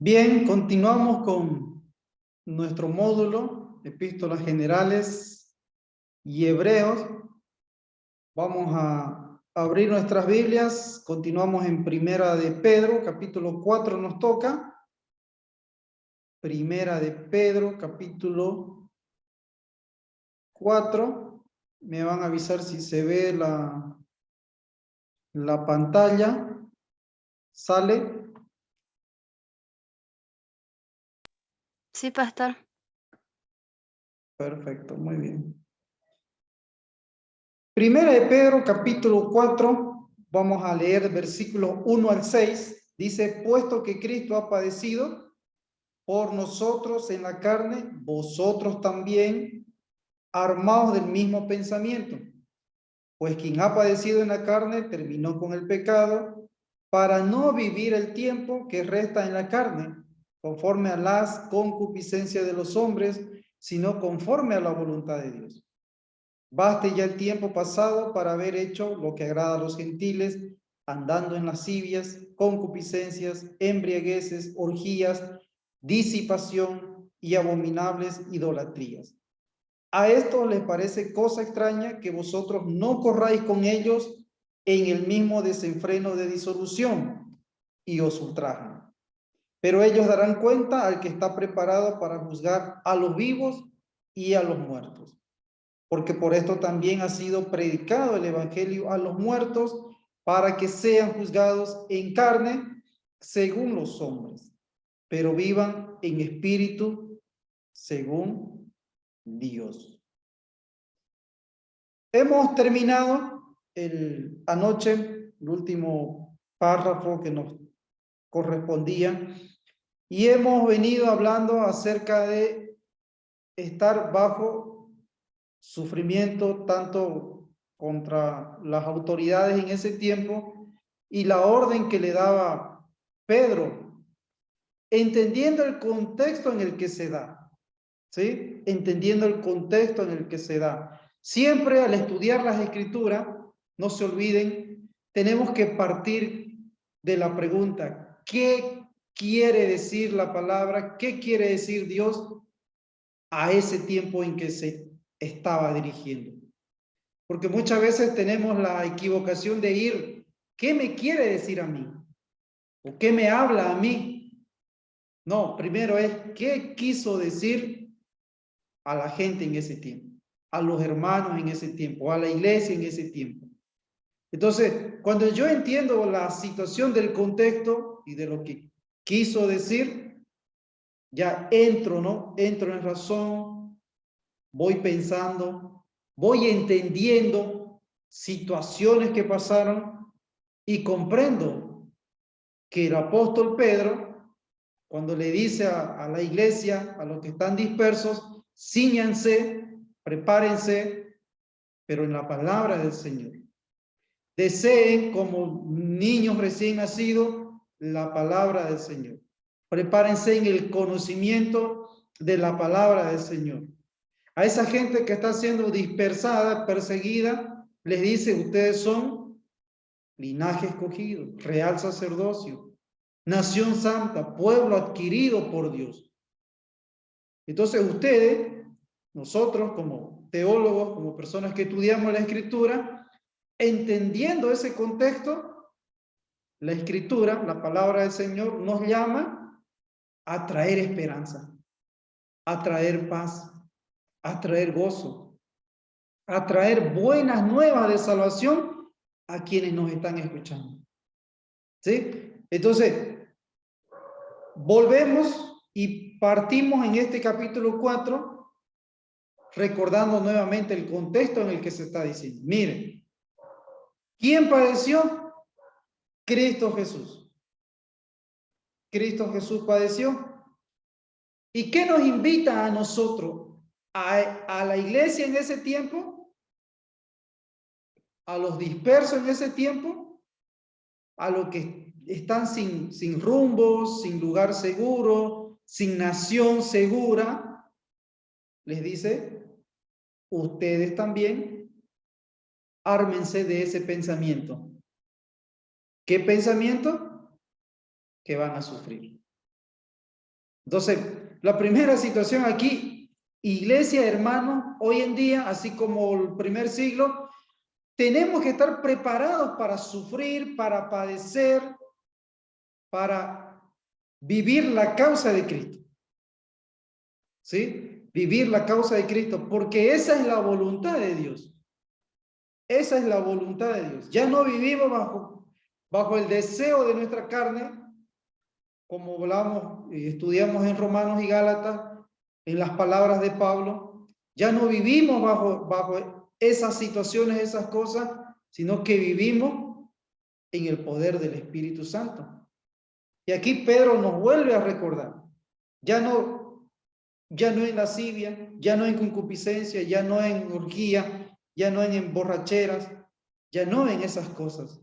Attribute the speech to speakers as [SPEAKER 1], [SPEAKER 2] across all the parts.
[SPEAKER 1] Bien, continuamos con nuestro módulo, Epístolas Generales y Hebreos. Vamos a abrir nuestras Biblias. Continuamos en Primera de Pedro, capítulo 4 nos toca. Primera de Pedro, capítulo 4. Me van a avisar si se ve la pantalla. ¿Sale?
[SPEAKER 2] Sí, pastor.
[SPEAKER 1] Perfecto, muy bien. Primera de Pedro, capítulo 4, vamos a leer versículos 1 al 6. Dice, puesto que Cristo ha padecido por nosotros en la carne, vosotros también, armados del mismo pensamiento. Pues quien ha padecido en la carne, terminó con el pecado, para no vivir el tiempo que resta en la carne, conforme a las concupiscencias de los hombres, sino conforme a la voluntad de Dios. Baste ya el tiempo pasado para haber hecho lo que agrada a los gentiles, andando en lascivias, concupiscencias, embriagueces, orgías, disipación y abominables idolatrías. A esto les parece cosa extraña que vosotros no corráis con ellos en el mismo desenfreno de disolución y os ultrajan. Pero ellos darán cuenta al que está preparado para juzgar a los vivos y a los muertos. Porque por esto también ha sido predicado el evangelio a los muertos, para que sean juzgados en carne según los hombres, pero vivan en espíritu según Dios. Hemos terminado anoche el último párrafo que nos correspondía y hemos venido hablando acerca de estar bajo sufrimiento tanto contra las autoridades en ese tiempo y la orden que le daba Pedro, entendiendo el contexto en el que se da, ¿sí? Entendiendo el contexto en el que se da. Siempre al estudiar las Escrituras, no se olviden, tenemos que partir de la pregunta, ¿qué quiere decir la palabra? ¿Qué quiere decir Dios a ese tiempo en que se estaba dirigiendo? Porque muchas veces tenemos la equivocación de ir, ¿qué me quiere decir a mí? ¿O qué me habla a mí? No, primero es, ¿qué quiso decir a la gente en ese tiempo? A los hermanos en ese tiempo, a la iglesia en ese tiempo. Entonces, cuando yo entiendo la situación del contexto y de lo que quiso decir, ya entro, ¿no? Entro en razón, voy pensando, voy entendiendo situaciones que pasaron y comprendo que el apóstol Pedro, cuando le dice a la iglesia, a los que están dispersos, cíñanse, prepárense, pero en la palabra del Señor. Deseen como niños recién nacidos la palabra del Señor. Prepárense en el conocimiento de la palabra del Señor. A esa gente que está siendo dispersada, perseguida, les dice, ustedes son linaje escogido, real sacerdocio, nación santa, pueblo adquirido por Dios. Entonces ustedes, nosotros como teólogos, como personas que estudiamos la Escritura, entendiendo ese contexto, la Escritura, la palabra del Señor, nos llama a traer esperanza, a traer paz, a traer gozo, a traer buenas nuevas de salvación a quienes nos están escuchando. ¿Sí? Entonces, volvemos y partimos en este capítulo 4, recordando nuevamente el contexto en el que se está diciendo. Miren, ¿quién padeció? Cristo Jesús. Cristo Jesús padeció. ¿Y qué nos invita a nosotros? A la iglesia en ese tiempo, a los dispersos en ese tiempo, a los que están sin rumbo, sin lugar seguro, sin nación segura, les dice, ustedes también ármense de ese pensamiento. ¿Qué pensamiento? Que van a sufrir. Entonces, la primera situación aquí, iglesia, hermanos, hoy en día, así como el primer siglo, tenemos que estar preparados para sufrir, para padecer, para vivir la causa de Cristo. ¿Sí? Vivir la causa de Cristo, porque esa es la voluntad de Dios. Esa es la voluntad de Dios. Ya no vivimos bajo el deseo de nuestra carne, como hablamos y estudiamos en Romanos y Gálatas, en las palabras de Pablo. Ya no vivimos bajo esas situaciones, esas cosas, sino que vivimos en el poder del Espíritu Santo. Y aquí Pedro nos vuelve a recordar, ya no en lascivia, ya no en concupiscencia, ya no en orgía, ya no en borracheras, ya no en esas cosas,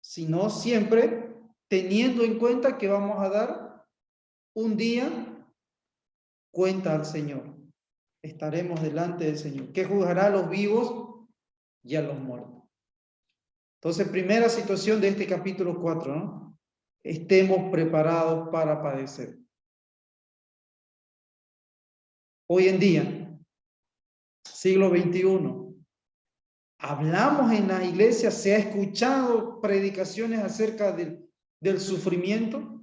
[SPEAKER 1] sino siempre teniendo en cuenta que vamos a dar un día cuenta al Señor. Estaremos delante del Señor, que juzgará a los vivos y a los muertos. Entonces, primera situación de este capítulo 4, ¿no? Estemos preparados para padecer. Hoy en día, siglo XXI, hablamos en la iglesia, se ha escuchado predicaciones acerca del sufrimiento,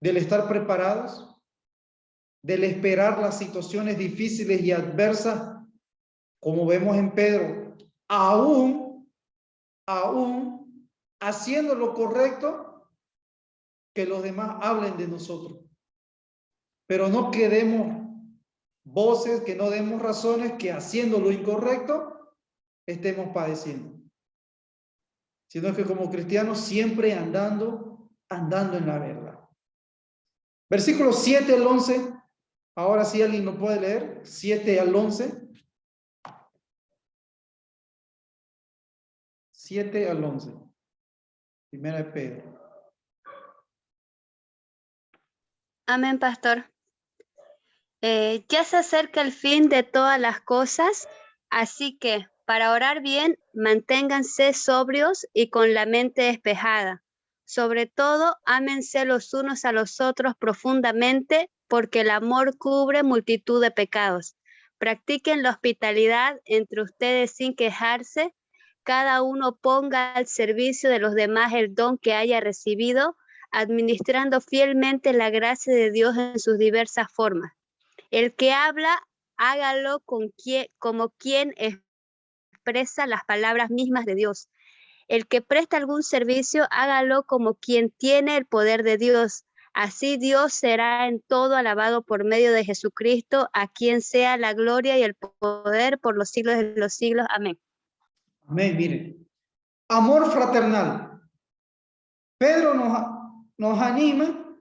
[SPEAKER 1] del estar preparados, del esperar las situaciones difíciles y adversas, como vemos en Pedro, aún haciendo lo correcto, que los demás hablen de nosotros. Pero no que demos voces, que no demos razones, que haciendo lo incorrecto estemos padeciendo. Sino que como cristianos siempre andando en la verdad. Versículos 7 al 11. Ahora sí alguien lo puede leer. 7 al 11. 7 al 11. Primera de Pedro.
[SPEAKER 2] Amén, pastor. Ya se acerca el fin de todas las cosas, así que para orar bien, manténganse sobrios y con la mente despejada. Sobre todo, ámense los unos a los otros profundamente, porque el amor cubre multitud de pecados. Practiquen la hospitalidad entre ustedes sin quejarse. Cada uno ponga al servicio de los demás el don que haya recibido, administrando fielmente la gracia de Dios en sus diversas formas. El que habla, hágalo como quien expresa las palabras mismas de Dios. El que presta algún servicio, hágalo como quien tiene el poder de Dios. Así Dios será en todo alabado por medio de Jesucristo, a quien sea la gloria y el poder por los siglos de los siglos. Amén.
[SPEAKER 1] Amén, miren. Amor fraternal. Pedro nos anima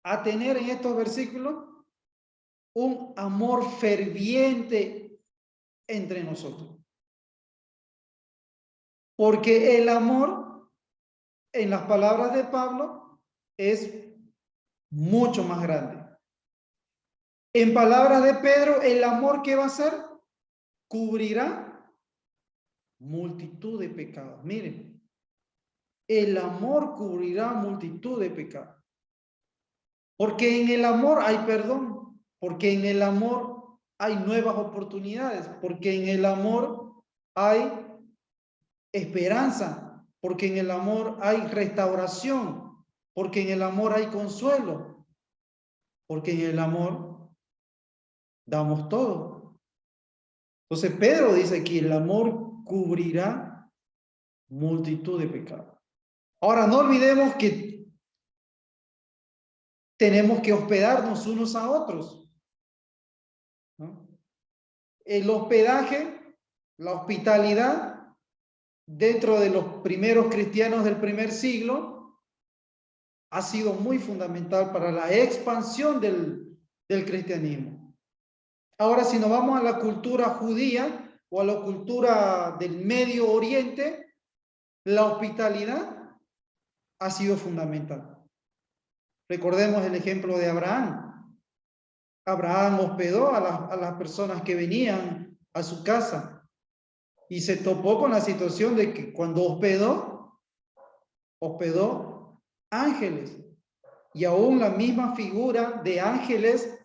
[SPEAKER 1] a tener en estos versículos un amor ferviente entre nosotros. Porque el amor, en las palabras de Pablo, es mucho más grande. En palabras de Pedro, el amor que va a hacer cubrirá multitud de pecados. Miren, el amor cubrirá multitud de pecados. Porque en el amor hay perdón, porque en el amor hay nuevas oportunidades, porque en el amor hay esperanza, porque en el amor hay restauración, porque en el amor hay consuelo, porque en el amor damos todo. Entonces Pedro dice que el amor cubrirá multitud de pecados. Ahora no olvidemos que tenemos que hospedarnos unos a otros, ¿no? El hospedaje, la hospitalidad, dentro de los primeros cristianos del primer siglo, ha sido muy fundamental para la expansión del cristianismo. Ahora, si nos vamos a la cultura judía o a la cultura del Medio Oriente, la hospitalidad ha sido fundamental. Recordemos el ejemplo de Abraham. Abraham hospedó a las personas que venían a su casa y se topó con la situación de que cuando hospedó ángeles Y aún la misma figura de ángeles,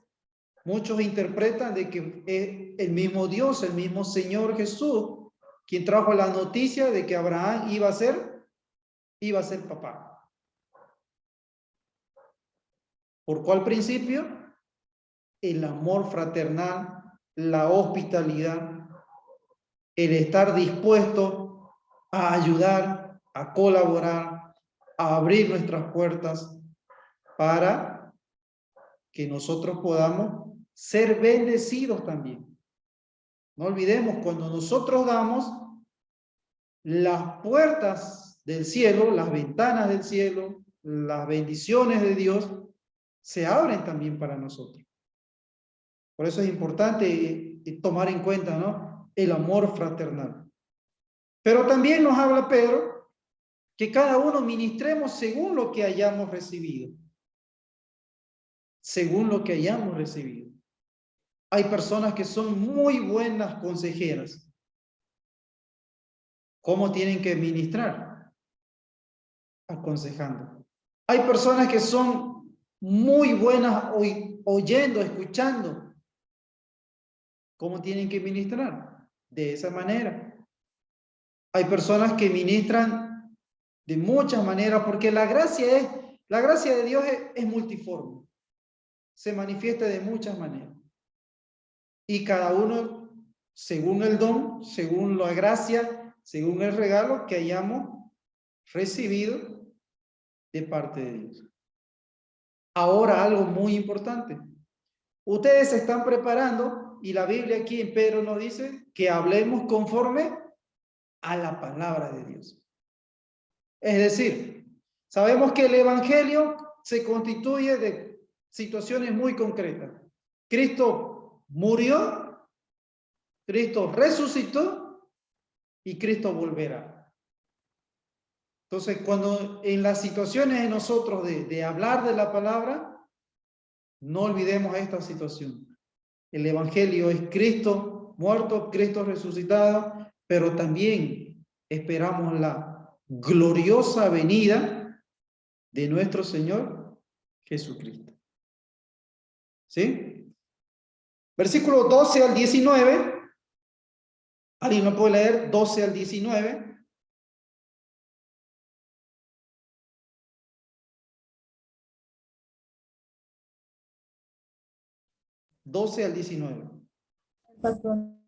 [SPEAKER 1] muchos interpretan de que es el mismo Dios, el mismo Señor Jesús, quien trajo la noticia de que Abraham iba a ser papá. ¿Por cuál principio? El amor fraternal, la hospitalidad, el estar dispuesto a ayudar, a colaborar, a abrir nuestras puertas para que nosotros podamos ser bendecidos también. No olvidemos, cuando nosotros damos, las puertas del cielo, las ventanas del cielo, las bendiciones de Dios se abren también para nosotros. Por eso es importante tomar en cuenta, ¿no?, el amor fraternal. Pero también nos habla Pedro que cada uno ministremos según lo que hayamos recibido. Según lo que hayamos recibido. Hay personas que son muy buenas consejeras. ¿Cómo tienen que ministrar? Aconsejando. Hay personas que son muy buenas oyendo, escuchando. ¿Cómo tienen que ministrar? De esa manera. Hay personas que ministran de muchas maneras, porque la gracia de Dios es multiforme. Se manifiesta de muchas maneras. Y cada uno, según el don, según la gracia, según el regalo que hayamos recibido de parte de Dios. Ahora, algo muy importante. Ustedes se están preparando y la Biblia aquí en Pedro nos dice que hablemos conforme a la palabra de Dios. Es decir, sabemos que el evangelio se constituye de situaciones muy concretas. Cristo murió, Cristo resucitó y Cristo volverá. Entonces, cuando en las situaciones de nosotros de hablar de la palabra, no olvidemos esta situación. El evangelio es Cristo muerto, Cristo resucitado, pero también esperamos la gloriosa venida de nuestro Señor Jesucristo. ¿Sí? Versículo 12 al 19. ¿Alguien lo puede leer? 12 al 19. Al 19.
[SPEAKER 3] Patrón,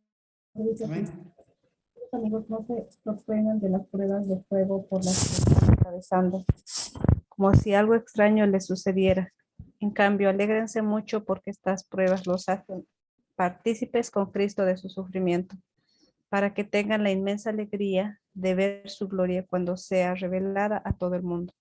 [SPEAKER 3] dice,
[SPEAKER 1] Amén.
[SPEAKER 3] los amigos no se sorprendan de las pruebas de fuego por las que están atravesando, como si algo extraño les sucediera. En cambio, alégrense mucho porque estas pruebas los hacen partícipes con Cristo de su sufrimiento, para que tengan la inmensa alegría de ver su gloria cuando sea revelada a todo el mundo.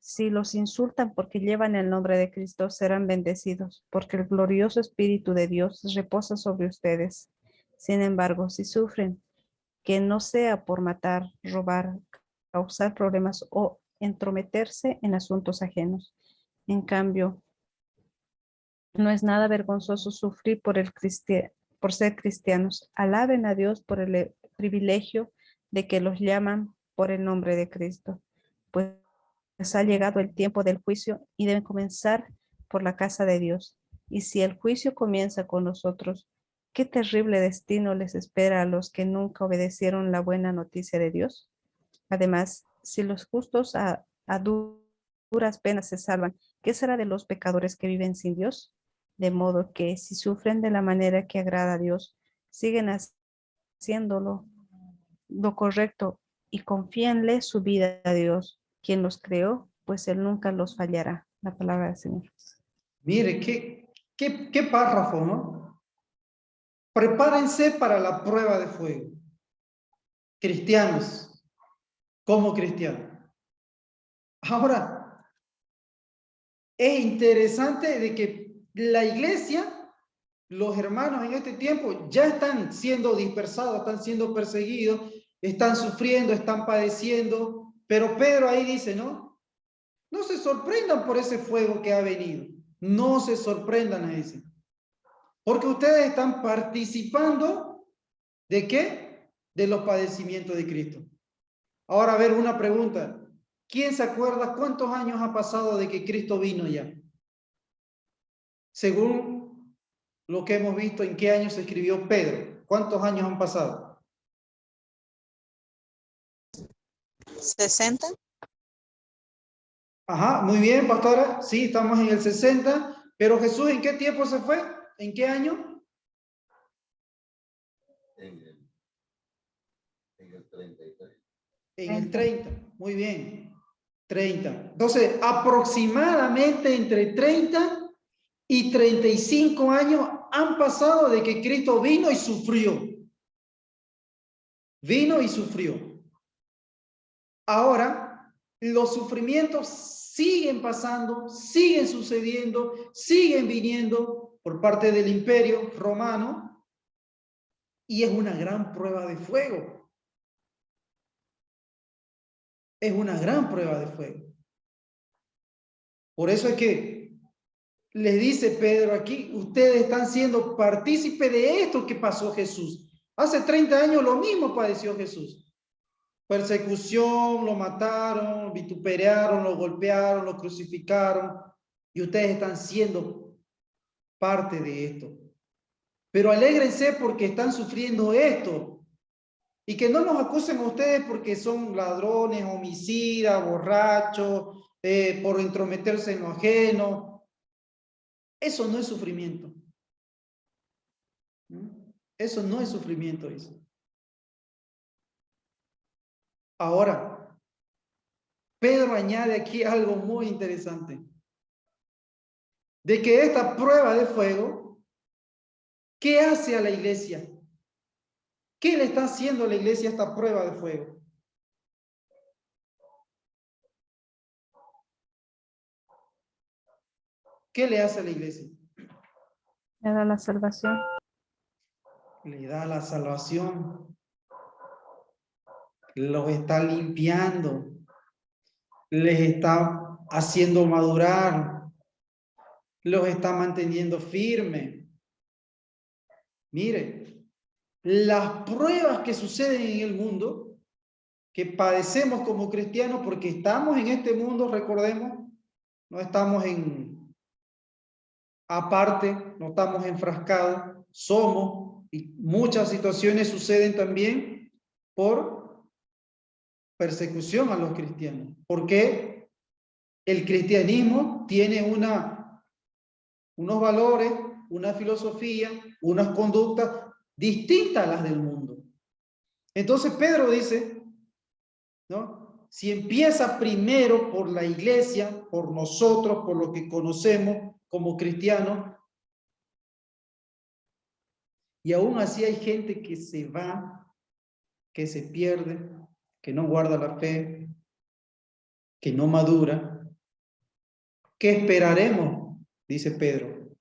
[SPEAKER 3] Si los insultan porque llevan el nombre de Cristo, serán bendecidos, porque el glorioso Espíritu de Dios reposa sobre ustedes. Sin embargo, si sufren, que no sea por matar, robar, causar problemas o entrometerse en asuntos ajenos. En cambio, no es nada vergonzoso sufrir por ser cristianos. Alaben a Dios por el privilegio de que los llaman por el nombre de Cristo, pues ha llegado el tiempo del juicio y deben comenzar por la casa de Dios. Y si el juicio comienza con nosotros, qué terrible destino les espera a los que nunca obedecieron la buena noticia de Dios. Además, si los justos a duras penas se salvan, ¿qué será de los pecadores que viven sin Dios? De modo que si sufren de la manera que agrada a Dios, siguen haciéndolo lo correcto y confíenle su vida a Dios, quien los creó, pues Él nunca los fallará. La palabra del Señor.
[SPEAKER 1] Mire, qué párrafo, ¿no? Prepárense para la prueba de fuego. Cristianos, como cristianos. Ahora, es interesante de que la iglesia, los hermanos en este tiempo ya están siendo dispersados, están siendo perseguidos, están sufriendo, están padeciendo, pero Pedro ahí dice, ¿no? No se sorprendan por ese fuego que ha venido. No se sorprendan, dice. Porque ustedes están participando ¿de qué? De los padecimientos de Cristo. Ahora, a ver, una pregunta. ¿Quién se acuerda cuántos años ha pasado de que Cristo vino ya? Según lo que hemos visto, ¿en qué año se escribió Pedro? ¿Cuántos años han pasado?
[SPEAKER 4] 60.
[SPEAKER 1] Ajá, muy bien, pastora. Sí, estamos en el 60. Pero Jesús, ¿en qué tiempo se fue? ¿En qué año?
[SPEAKER 5] En el 33.
[SPEAKER 1] En el 30. Muy bien. 30. Entonces, aproximadamente entre 30 y 35 años han pasado de que Cristo vino y sufrió. Vino y sufrió. Ahora, los sufrimientos siguen pasando, siguen sucediendo, siguen viniendo por parte del Imperio Romano y es una gran prueba de fuego. Es una gran prueba de fuego. Por eso es que les dice Pedro aquí, ustedes están siendo partícipes de esto que pasó Jesús. Hace 30 años lo mismo padeció Jesús. Persecución, lo mataron, vituperaron, lo golpearon, lo crucificaron y ustedes están siendo parte de esto. Pero alégrense porque están sufriendo esto y que no nos acusen a ustedes porque son ladrones, homicidas, borrachos, por entrometerse en lo ajeno. Eso no es sufrimiento. Eso no es sufrimiento, dice. Ahora, Pedro añade aquí algo muy interesante. De que esta prueba de fuego, ¿qué hace a la iglesia? ¿Qué le está haciendo a la iglesia esta prueba de fuego? ¿Qué le hace a la iglesia?
[SPEAKER 3] Le da la salvación.
[SPEAKER 1] Le da la salvación. Los está limpiando. Les está haciendo madurar. Los está manteniendo firmes. Mire, las pruebas que suceden en el mundo, que padecemos como cristianos, porque estamos en este mundo, recordemos, no estamos aparte, no estamos enfrascados, somos, y muchas situaciones suceden también por persecución a los cristianos, porque el cristianismo tiene unos valores, una filosofía, unas conductas distintas a las del mundo. Entonces Pedro dice, ¿no? Si empieza primero por la iglesia, por nosotros, por lo que conocemos como cristianos, y aún así hay gente que se va, que se pierde, que no guarda la fe, que no madura, ¿qué esperaremos? Dice Pedro,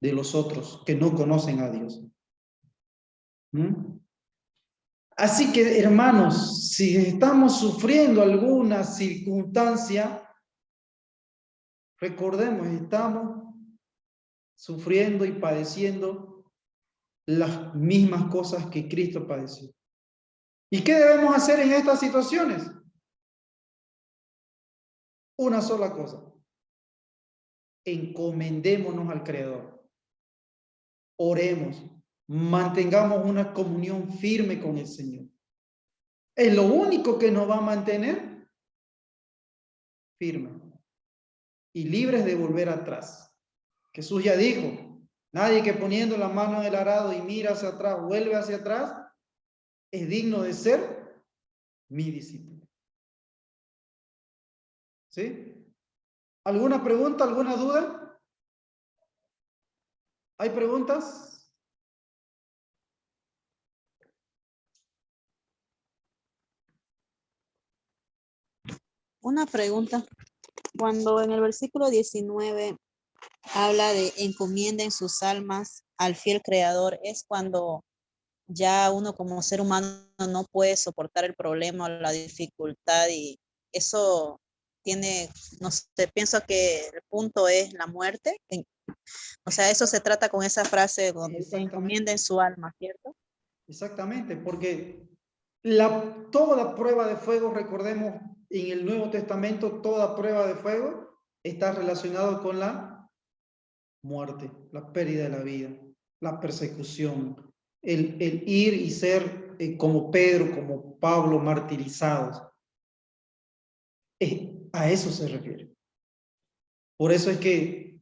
[SPEAKER 1] de los otros que no conocen a Dios. Así que, hermanos, si estamos sufriendo alguna circunstancia, recordemos, estamos sufriendo y padeciendo las mismas cosas que Cristo padeció. ¿Y qué debemos hacer en estas situaciones? Una sola cosa. Encomendémonos al Creador. Oremos. Mantengamos una comunión firme con el Señor. Es lo único que nos va a mantener firmes y libres de volver atrás. Jesús ya dijo, nadie que poniendo la mano en el arado y mira hacia atrás, vuelve hacia atrás, es digno de ser mi discípulo. ¿Sí? ¿Alguna pregunta, alguna duda? ¿Hay preguntas?
[SPEAKER 4] Una pregunta. Cuando en el versículo 19 habla de encomienden sus almas al fiel creador, es cuando ya uno como ser humano no puede soportar el problema o la dificultad y eso tiene, no sé, pienso que el punto es la muerte. O sea, eso se trata con esa frase donde se encomienden su alma, ¿cierto?
[SPEAKER 1] Exactamente, porque toda prueba de fuego, recordemos, en el Nuevo Testamento toda prueba de fuego está relacionado con la muerte, la pérdida de la vida, la persecución, el ir y ser como Pedro, como Pablo, martirizados. A eso se refiere. Por eso es que,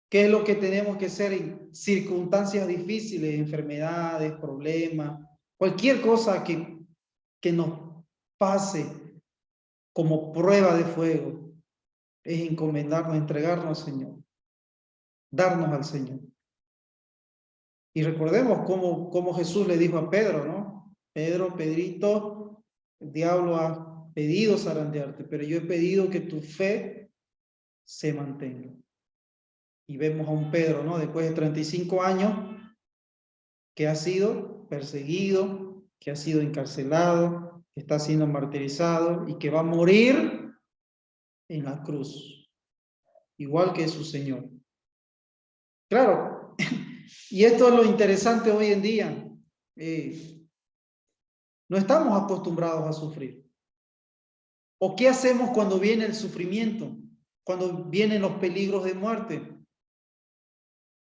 [SPEAKER 1] ¿qué es lo que tenemos que hacer en circunstancias difíciles, enfermedades, problemas, cualquier cosa que nos pase como prueba de fuego? Es encomendarnos, entregarnos al Señor, darnos al Señor. Y recordemos cómo Jesús le dijo a Pedro, ¿no? Pedro, Pedrito, el diablo ha pedido zarandearte, pero yo he pedido que tu fe se mantenga. Y vemos a un Pedro, ¿no? Después de 35 años, que ha sido perseguido, que ha sido encarcelado, que está siendo martirizado y que va a morir en la cruz, igual que su Señor. Claro, y esto es lo interesante hoy en día. No estamos acostumbrados a sufrir. ¿O qué hacemos cuando viene el sufrimiento? Cuando vienen los peligros de muerte.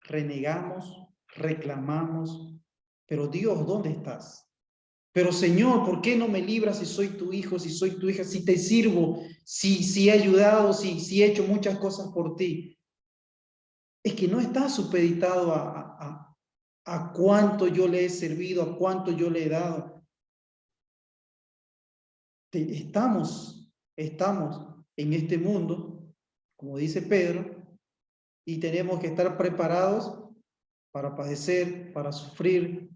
[SPEAKER 1] Renegamos, reclamamos, pero Dios, ¿dónde estás? Pero Señor, ¿por qué no me libras si soy tu hijo, si soy tu hija, si te sirvo, si he ayudado, si he hecho muchas cosas por ti? Es que no estás supeditado a cuánto yo le he servido, a cuánto yo le he dado. Estamos en este mundo, como dice Pedro, y tenemos que estar preparados para padecer, para sufrir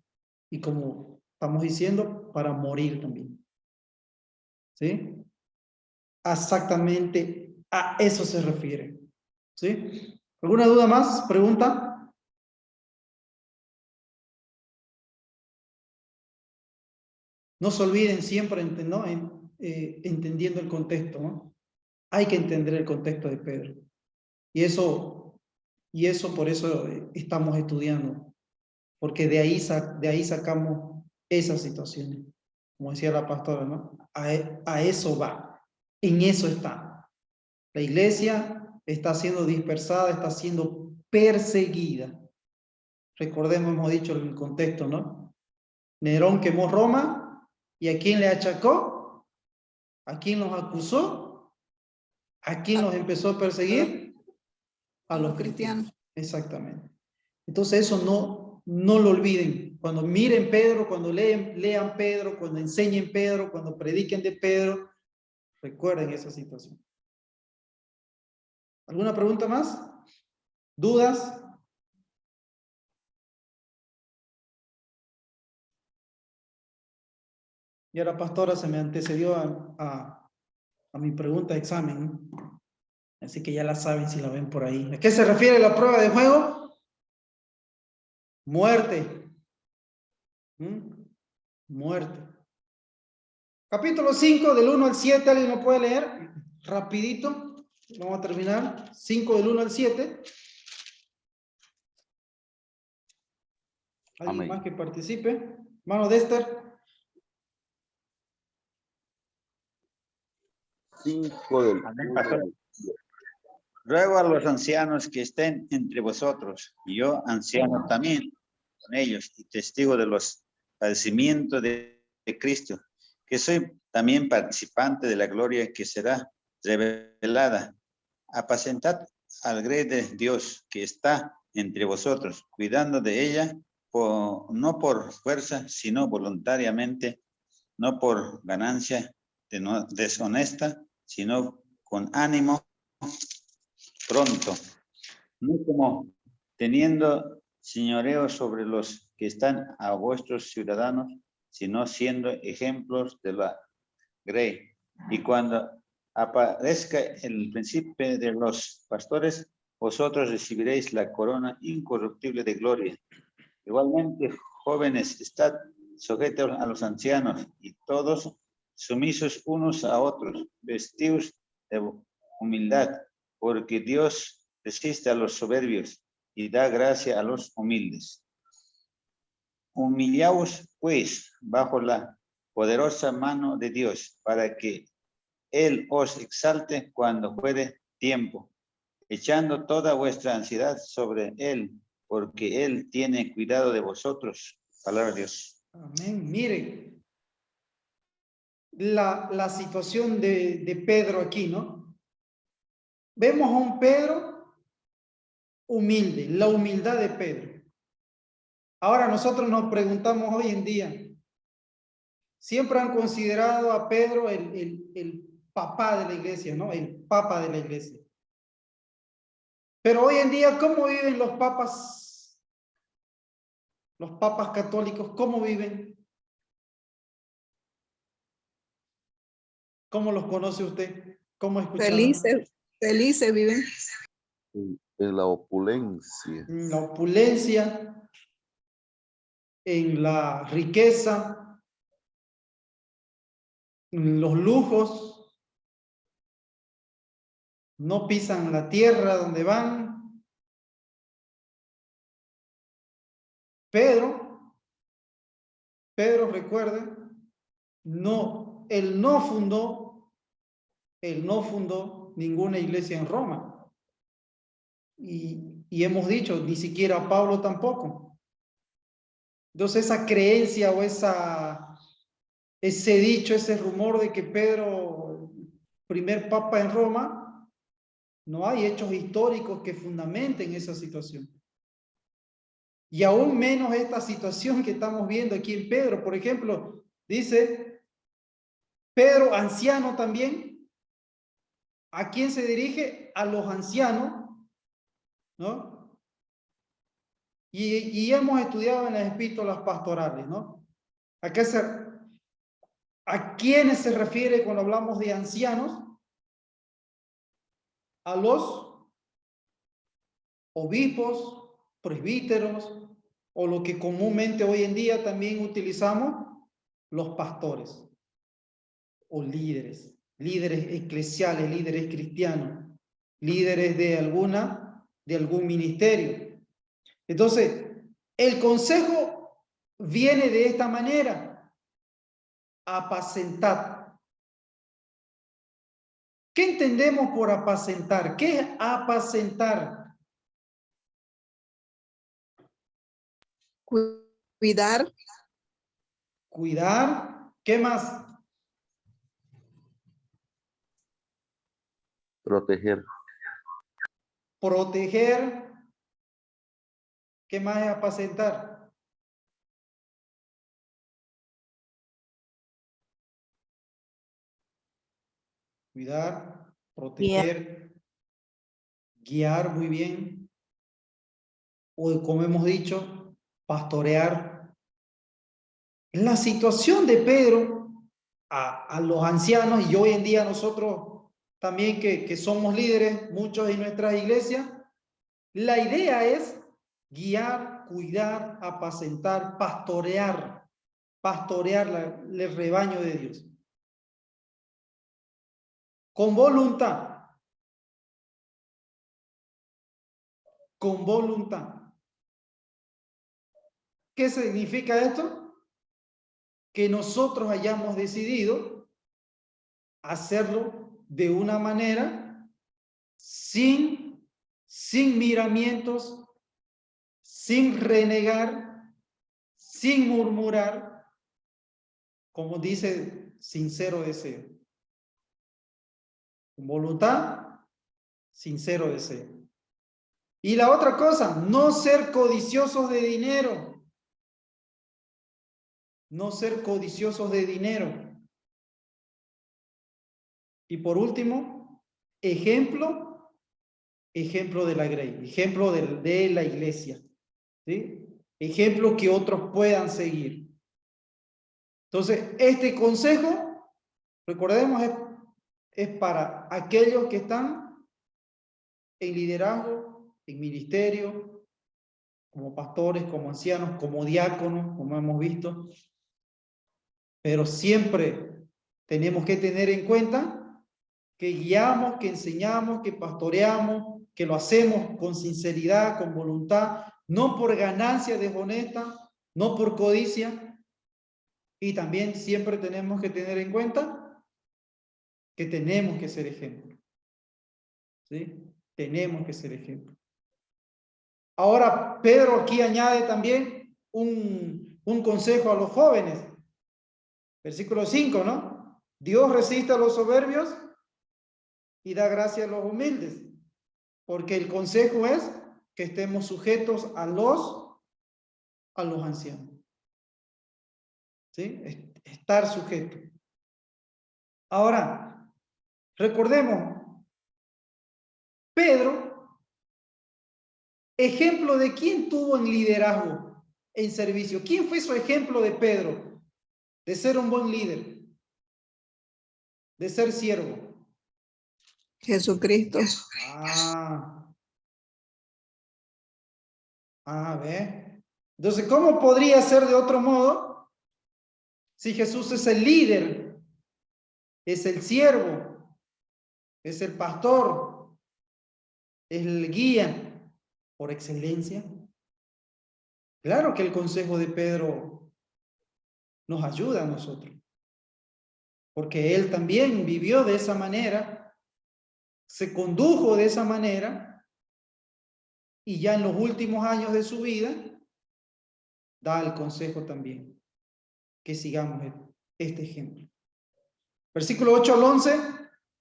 [SPEAKER 1] y, como estamos diciendo, para morir también. ¿Sí? Exactamente a eso se refiere. ¿Sí? ¿Alguna duda más? ¿Pregunta? No se olviden siempre, ¿no? Entendiendo el contexto, ¿no? Hay que entender el contexto de Pedro. Y eso por eso estamos estudiando, porque de ahí sacamos esas situaciones. Como decía la pastora, ¿no? A eso va, en eso está. La iglesia está siendo dispersada, está siendo perseguida. Recordemos, hemos dicho el contexto, ¿no? Nerón quemó Roma, ¿y a quién le achacó? ¿A quién los acusó? ¿A quién los empezó a perseguir? A los cristianos. Exactamente. Entonces eso no lo olviden. Cuando miren Pedro, cuando lean Pedro, cuando enseñen Pedro, cuando prediquen de Pedro, recuerden esa situación. ¿Alguna pregunta más? ¿Dudas? Ya la pastora se me antecedió a mi pregunta de examen, ¿no? Así que ya la saben si la ven por ahí. ¿A qué se refiere la prueba de fuego? Muerte. Muerte. Capítulo 5, del 1 al 7, ¿alguien lo puede leer? Rapidito. Vamos a terminar. 5 del 1 al 7. ¿Alguien
[SPEAKER 5] Amén.
[SPEAKER 1] más que participe? Mano de Esther.
[SPEAKER 5] 5 del
[SPEAKER 6] Amén,
[SPEAKER 5] 1
[SPEAKER 6] pastor.
[SPEAKER 5] al-
[SPEAKER 6] Ruego a los ancianos que estén entre vosotros, y yo anciano también con ellos, y testigo de los padecimientos de Cristo, que soy también participante de la gloria que será revelada. Apacentad al grey de Dios que está entre vosotros, cuidando de ella, no por fuerza, sino voluntariamente, no por ganancia deshonesta, sino con ánimo pronto, no como teniendo señoreo sobre los que están a vuestros ciudadanos, sino siendo ejemplos de la grey. Y cuando aparezca el príncipe de los pastores, vosotros recibiréis la corona incorruptible de gloria. Igualmente, jóvenes, estad sujetos a los ancianos y todos sumisos unos a otros, vestidos de humildad, porque Dios resiste a los soberbios y da gracia a los humildes. Humillaos, pues, bajo la poderosa mano de Dios, para que Él os exalte cuando fuere tiempo, echando toda vuestra ansiedad sobre Él, porque Él tiene cuidado de vosotros. Palabra de Dios.
[SPEAKER 1] Amén. Miren la situación de Pedro aquí, ¿no? Vemos a un Pedro humilde, la humildad de Pedro. Ahora nosotros nos preguntamos hoy en día, siempre han considerado a Pedro el papá de la iglesia, ¿no? El papa de la iglesia. Pero hoy en día, ¿cómo viven los papas? Los papas católicos, ¿cómo viven? ¿Cómo los conoce usted? ¿Cómo escucharon?
[SPEAKER 5] Felices, felices viven.
[SPEAKER 7] En la opulencia.
[SPEAKER 1] En la opulencia, en la riqueza, en los lujos. No pisan la tierra donde van. Pedro, recuerden, él no fundó ninguna iglesia en Roma. Y hemos dicho, ni siquiera Pablo tampoco. Entonces esa creencia o ese dicho, ese rumor de que Pedro, primer papa en Roma, no hay hechos históricos que fundamenten esa situación. Y aún menos esta situación que estamos viendo aquí en Pedro. Por ejemplo, dice Pedro, anciano también. ¿A quién se dirige? A los ancianos, ¿no? Y hemos estudiado en las epístolas pastorales, ¿no? ¿A quiénes se refiere cuando hablamos de ancianos? A los obispos, presbíteros, o lo que comúnmente hoy en día también utilizamos, los pastores, o líderes eclesiales, líderes cristianos, líderes de algún ministerio. Entonces, el consejo viene de esta manera: apacentar. ¿Qué entendemos por apacentar? ¿Qué es apacentar?
[SPEAKER 5] Cuidar,
[SPEAKER 1] Cuidar. ¿Qué más?
[SPEAKER 7] Proteger.
[SPEAKER 1] Proteger. ¿Qué más es apacentar? Cuidar, proteger, guiar, muy bien. O como hemos dicho, pastorear. La situación de Pedro a los ancianos, y hoy en día nosotros también que somos líderes, muchos en nuestras iglesias, la idea es guiar, cuidar, apacentar, pastorear el rebaño de Dios. Con voluntad. Con voluntad. ¿Qué significa esto? Que nosotros hayamos decidido hacerlo de una manera sin miramientos, sin renegar, sin murmurar, como dice, sincero deseo. Con voluntad, sincero deseo. Y la otra cosa, no ser codiciosos de dinero. No ser codiciosos de dinero. Y por último, ejemplo de la grey, ejemplo de la iglesia, ¿sí? Ejemplo que otros puedan seguir. Entonces, este consejo, recordemos, es para aquellos que están en liderazgo, en ministerio, como pastores, como ancianos, como diáconos, como hemos visto. Pero siempre tenemos que tener en cuenta que guiamos, que enseñamos, que pastoreamos, que lo hacemos con sinceridad, con voluntad, no por ganancia deshonesta, no por codicia. Y también siempre tenemos que tener en cuenta que tenemos que ser ejemplo. ¿Sí? Tenemos que ser ejemplo. Ahora, Pedro aquí añade también un consejo a los jóvenes. Versículo 5, ¿no? Dios resiste a los soberbios y da gracia a los humildes. Porque el consejo es que estemos sujetos a los ancianos. ¿Sí? Estar sujeto. Ahora, recordemos, Pedro, ejemplo de quién tuvo en liderazgo, en servicio. ¿Quién fue su ejemplo de Pedro? De ser un buen líder, de ser siervo.
[SPEAKER 5] Jesucristo.
[SPEAKER 1] Ve. Entonces, ¿cómo podría ser de otro modo si Jesús es el líder, es el siervo, es el pastor, es el guía por excelencia? Claro que el consejo de Pedro nos ayuda a nosotros, porque él también vivió de esa manera, se condujo de esa manera, y ya en los últimos años de su vida da el consejo también, que sigamos este ejemplo. Versículo 8 al 11,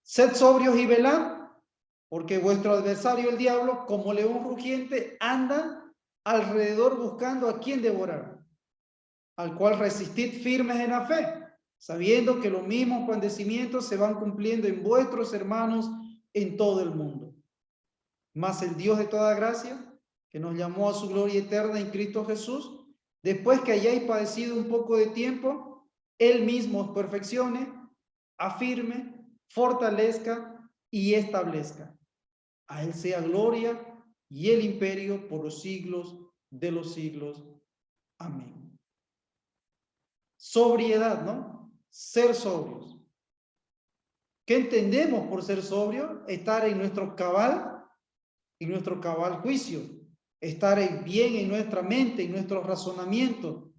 [SPEAKER 1] sed sobrios y velad, porque vuestro adversario el diablo, como león rugiente, anda alrededor buscando a quien devorar, al cual resistid firmes en la fe, sabiendo que los mismos padecimientos se van cumpliendo en vuestros hermanos en todo el mundo. Mas el Dios de toda gracia, que nos llamó a su gloria eterna en Cristo Jesús, después que hayáis padecido un poco de tiempo, Él mismo os perfeccione, afirme, fortalezca y establezca. A Él sea gloria y el imperio por los siglos de los siglos. Amén. Sobriedad, ¿no? Ser sobrios. ¿Qué entendemos por ser sobrio? Estar en nuestro cabal juicio, estar bien en nuestra mente, en nuestro razonamiento,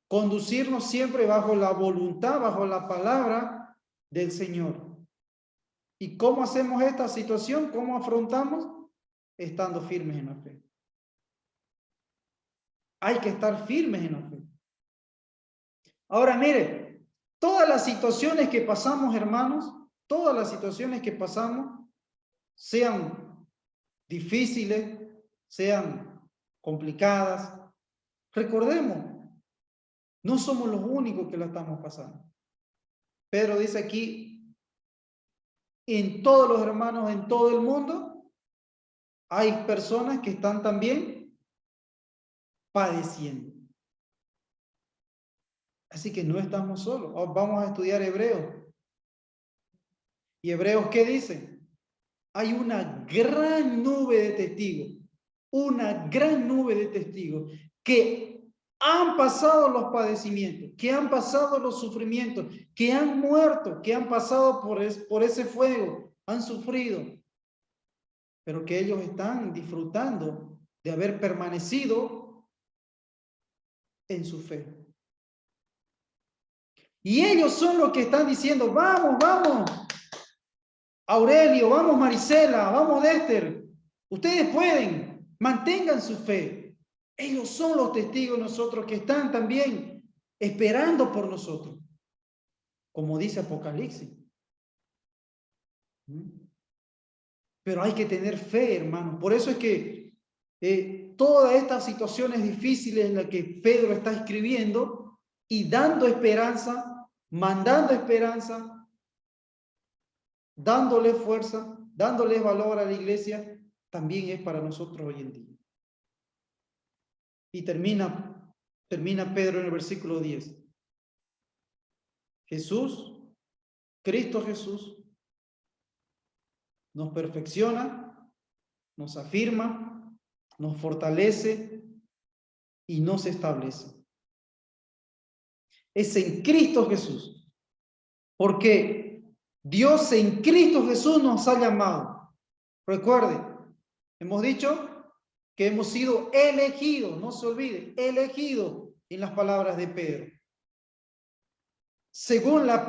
[SPEAKER 1] conducirnos siempre bajo la voluntad, bajo la palabra del Señor. ¿Y cómo hacemos esta situación? ¿Cómo afrontamos? Estando firmes en la fe. Hay que estar firmes en la fe. Ahora mire, todas las situaciones que pasamos, hermanos, todas las situaciones que pasamos, sean difíciles, sean complicadas, recordemos, no somos los únicos que la estamos pasando. Pedro dice aquí, en todos los hermanos en todo el mundo, hay personas que están también padeciendo. Así que no estamos solos. Vamos a estudiar Hebreos. ¿Y Hebreos qué dice? Hay una gran nube de testigos, una gran nube de testigos que han pasado los padecimientos, que han pasado los sufrimientos, que han muerto, que han pasado por ese fuego, han sufrido, pero que ellos están disfrutando de haber permanecido en su fe. Y ellos son los que están diciendo, vamos, vamos, Aurelio, vamos Marisela, vamos Dexter, ustedes pueden, mantengan su fe. Ellos son los testigos de nosotros que están también esperando por nosotros, como dice Apocalipsis. Pero hay que tener fe, hermanos. Por eso es que todas estas situaciones difíciles en las que Pedro está escribiendo y dando esperanza, mandando esperanza, dándole fuerza, dándole valor a la iglesia, también es para nosotros hoy en día. Y termina Pedro en el versículo 10. Cristo Jesús, nos perfecciona, nos afirma, nos fortalece y nos establece. Es en Cristo Jesús, porque Dios en Cristo Jesús nos ha llamado. Recuerde, hemos dicho que hemos sido elegidos, no se olvide, elegidos en las palabras de Pedro. según la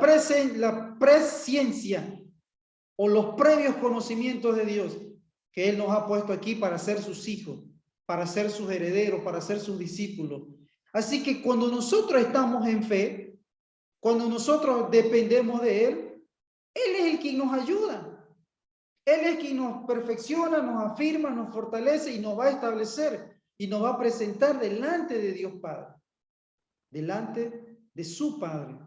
[SPEAKER 1] presciencia o los previos conocimientos de Dios, que Él nos ha puesto aquí para ser sus hijos, para ser sus herederos, para ser sus discípulos. Así que cuando nosotros estamos en fe, cuando nosotros dependemos de Él, Él es el quien nos ayuda. Él es quien nos perfecciona, nos afirma, nos fortalece y nos va a establecer y nos va a presentar delante de Dios Padre, delante de su Padre,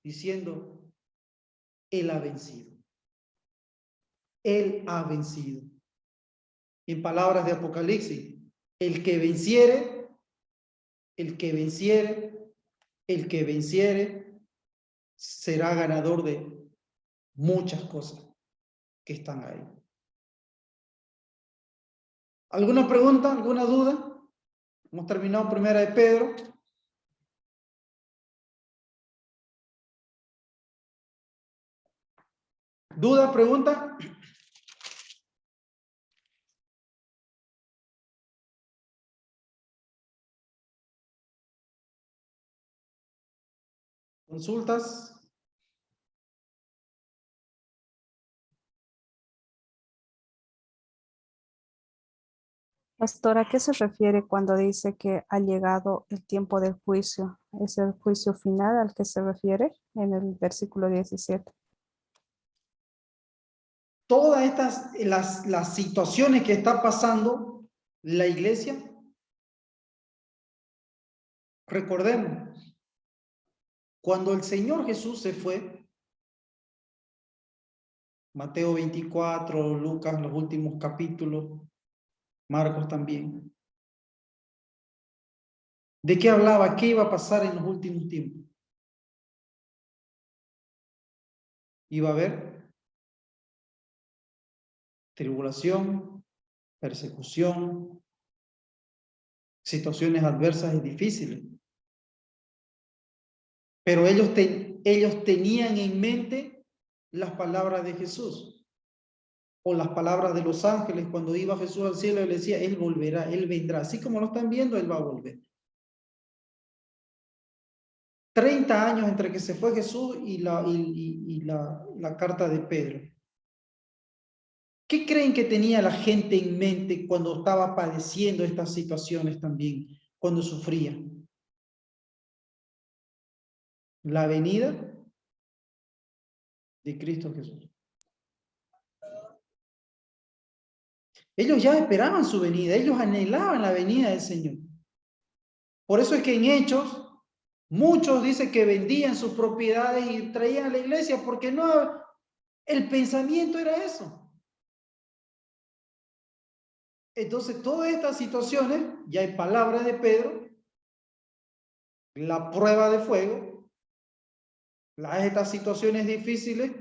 [SPEAKER 1] diciendo, Él ha vencido. Él ha vencido. En palabras de Apocalipsis, el que venciere, el que venciere, el que venciere, será ganador de muchas cosas que están ahí. ¿Alguna pregunta? ¿Alguna duda? Hemos terminado primera de Pedro. ¿Duda? ¿Pregunta? ¿Consultas?
[SPEAKER 3] Pastor, ¿a qué se refiere cuando dice que ha llegado el tiempo del juicio? ¿Es el juicio final al que se refiere en el versículo 17?
[SPEAKER 1] Todas estas, las situaciones que está pasando la iglesia, recordemos, cuando el Señor Jesús se fue, Mateo 24, Lucas, los últimos capítulos, Marcos también. ¿De qué hablaba? ¿Qué iba a pasar en los últimos tiempos? Iba a haber tribulación, persecución, situaciones adversas y difíciles. Pero ellos tenían en mente las palabras de Jesús o las palabras de los ángeles cuando iba Jesús al cielo y le decía, Él volverá, Él vendrá. Así como lo están viendo, Él va a volver. 30 años entre que se fue Jesús y la carta de Pedro. ¿Qué creen que tenía la gente en mente cuando estaba padeciendo estas situaciones también, cuando sufría? La venida de Cristo Jesús. Ellos ya esperaban su venida, ellos anhelaban la venida del Señor. Por eso es que en Hechos, muchos dicen que vendían sus propiedades y traían a la iglesia, porque no, el pensamiento era eso. Entonces, todas estas situaciones, ya en palabras de Pedro, la prueba de fuego, estas situaciones difíciles,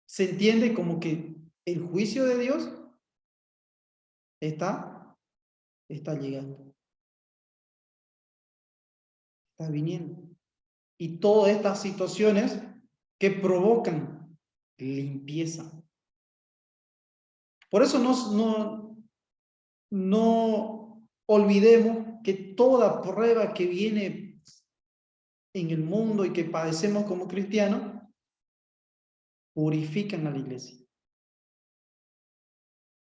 [SPEAKER 1] se entiende como que el juicio de Dios está llegando. Está viniendo. Y todas estas situaciones que provocan limpieza. Por eso no olvidemos que toda prueba que viene en el mundo y que padecemos como cristianos, purifican a la iglesia.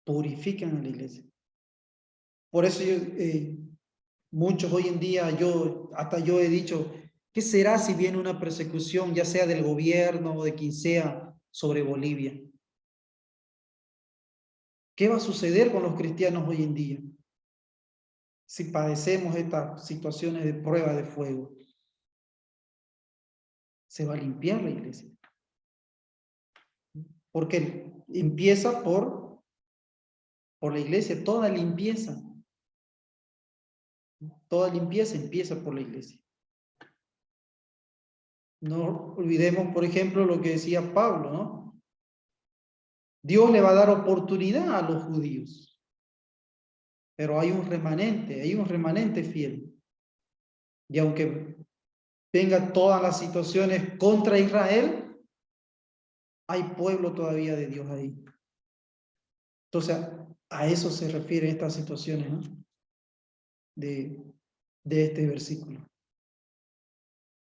[SPEAKER 1] Purifican a la iglesia. Por eso muchos hoy en día, hasta yo he dicho, ¿qué será si viene una persecución, ya sea del gobierno o de quien sea, sobre Bolivia? ¿Qué va a suceder con los cristianos hoy en día si padecemos estas situaciones de prueba de fuego? Se va a limpiar la iglesia. Porque empieza por la iglesia, toda limpieza. Toda limpieza empieza por la iglesia. No olvidemos, por ejemplo, lo que decía Pablo, ¿no? Dios le va a dar oportunidad a los judíos. Pero hay un remanente fiel. Y aunque vengan todas las situaciones contra Israel, hay pueblo todavía de Dios ahí. Entonces, a eso se refieren estas situaciones, ¿no? De este versículo.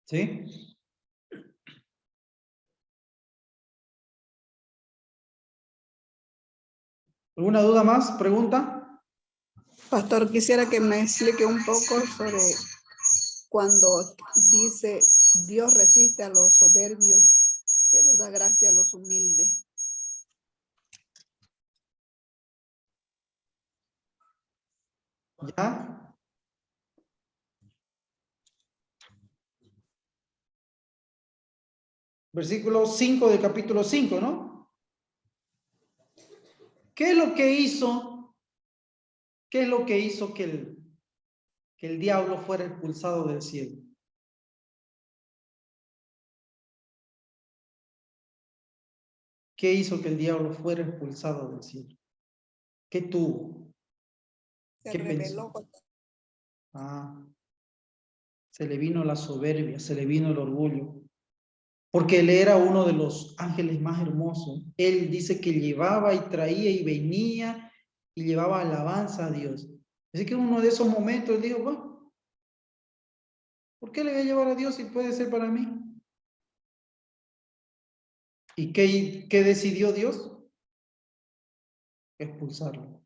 [SPEAKER 1] ¿Sí? ¿Alguna duda más? ¿Pregunta?
[SPEAKER 5] Pastor, quisiera que me explique un poco sobre cuando dice Dios resiste a los soberbios, pero da gracia a los humildes.
[SPEAKER 1] ¿Ya? Versículo 5 del capítulo 5, ¿no? ¿Qué es lo que hizo? ¿Qué es lo que hizo que el diablo fuera expulsado del cielo? ¿Qué hizo que el diablo fuera expulsado del cielo? ¿Qué tuvo?
[SPEAKER 5] Se
[SPEAKER 1] ¿Qué
[SPEAKER 5] reveló.
[SPEAKER 1] pensó? Se le vino la soberbia, se le vino el orgullo. Porque él era uno de los ángeles más hermosos. Él dice que llevaba y traía y venía y llevaba alabanza a Dios. Así que en uno de esos momentos él dijo, bueno, ¿por qué le voy a llevar a Dios si puede ser para mí? ¿Y qué decidió Dios? Expulsarlo.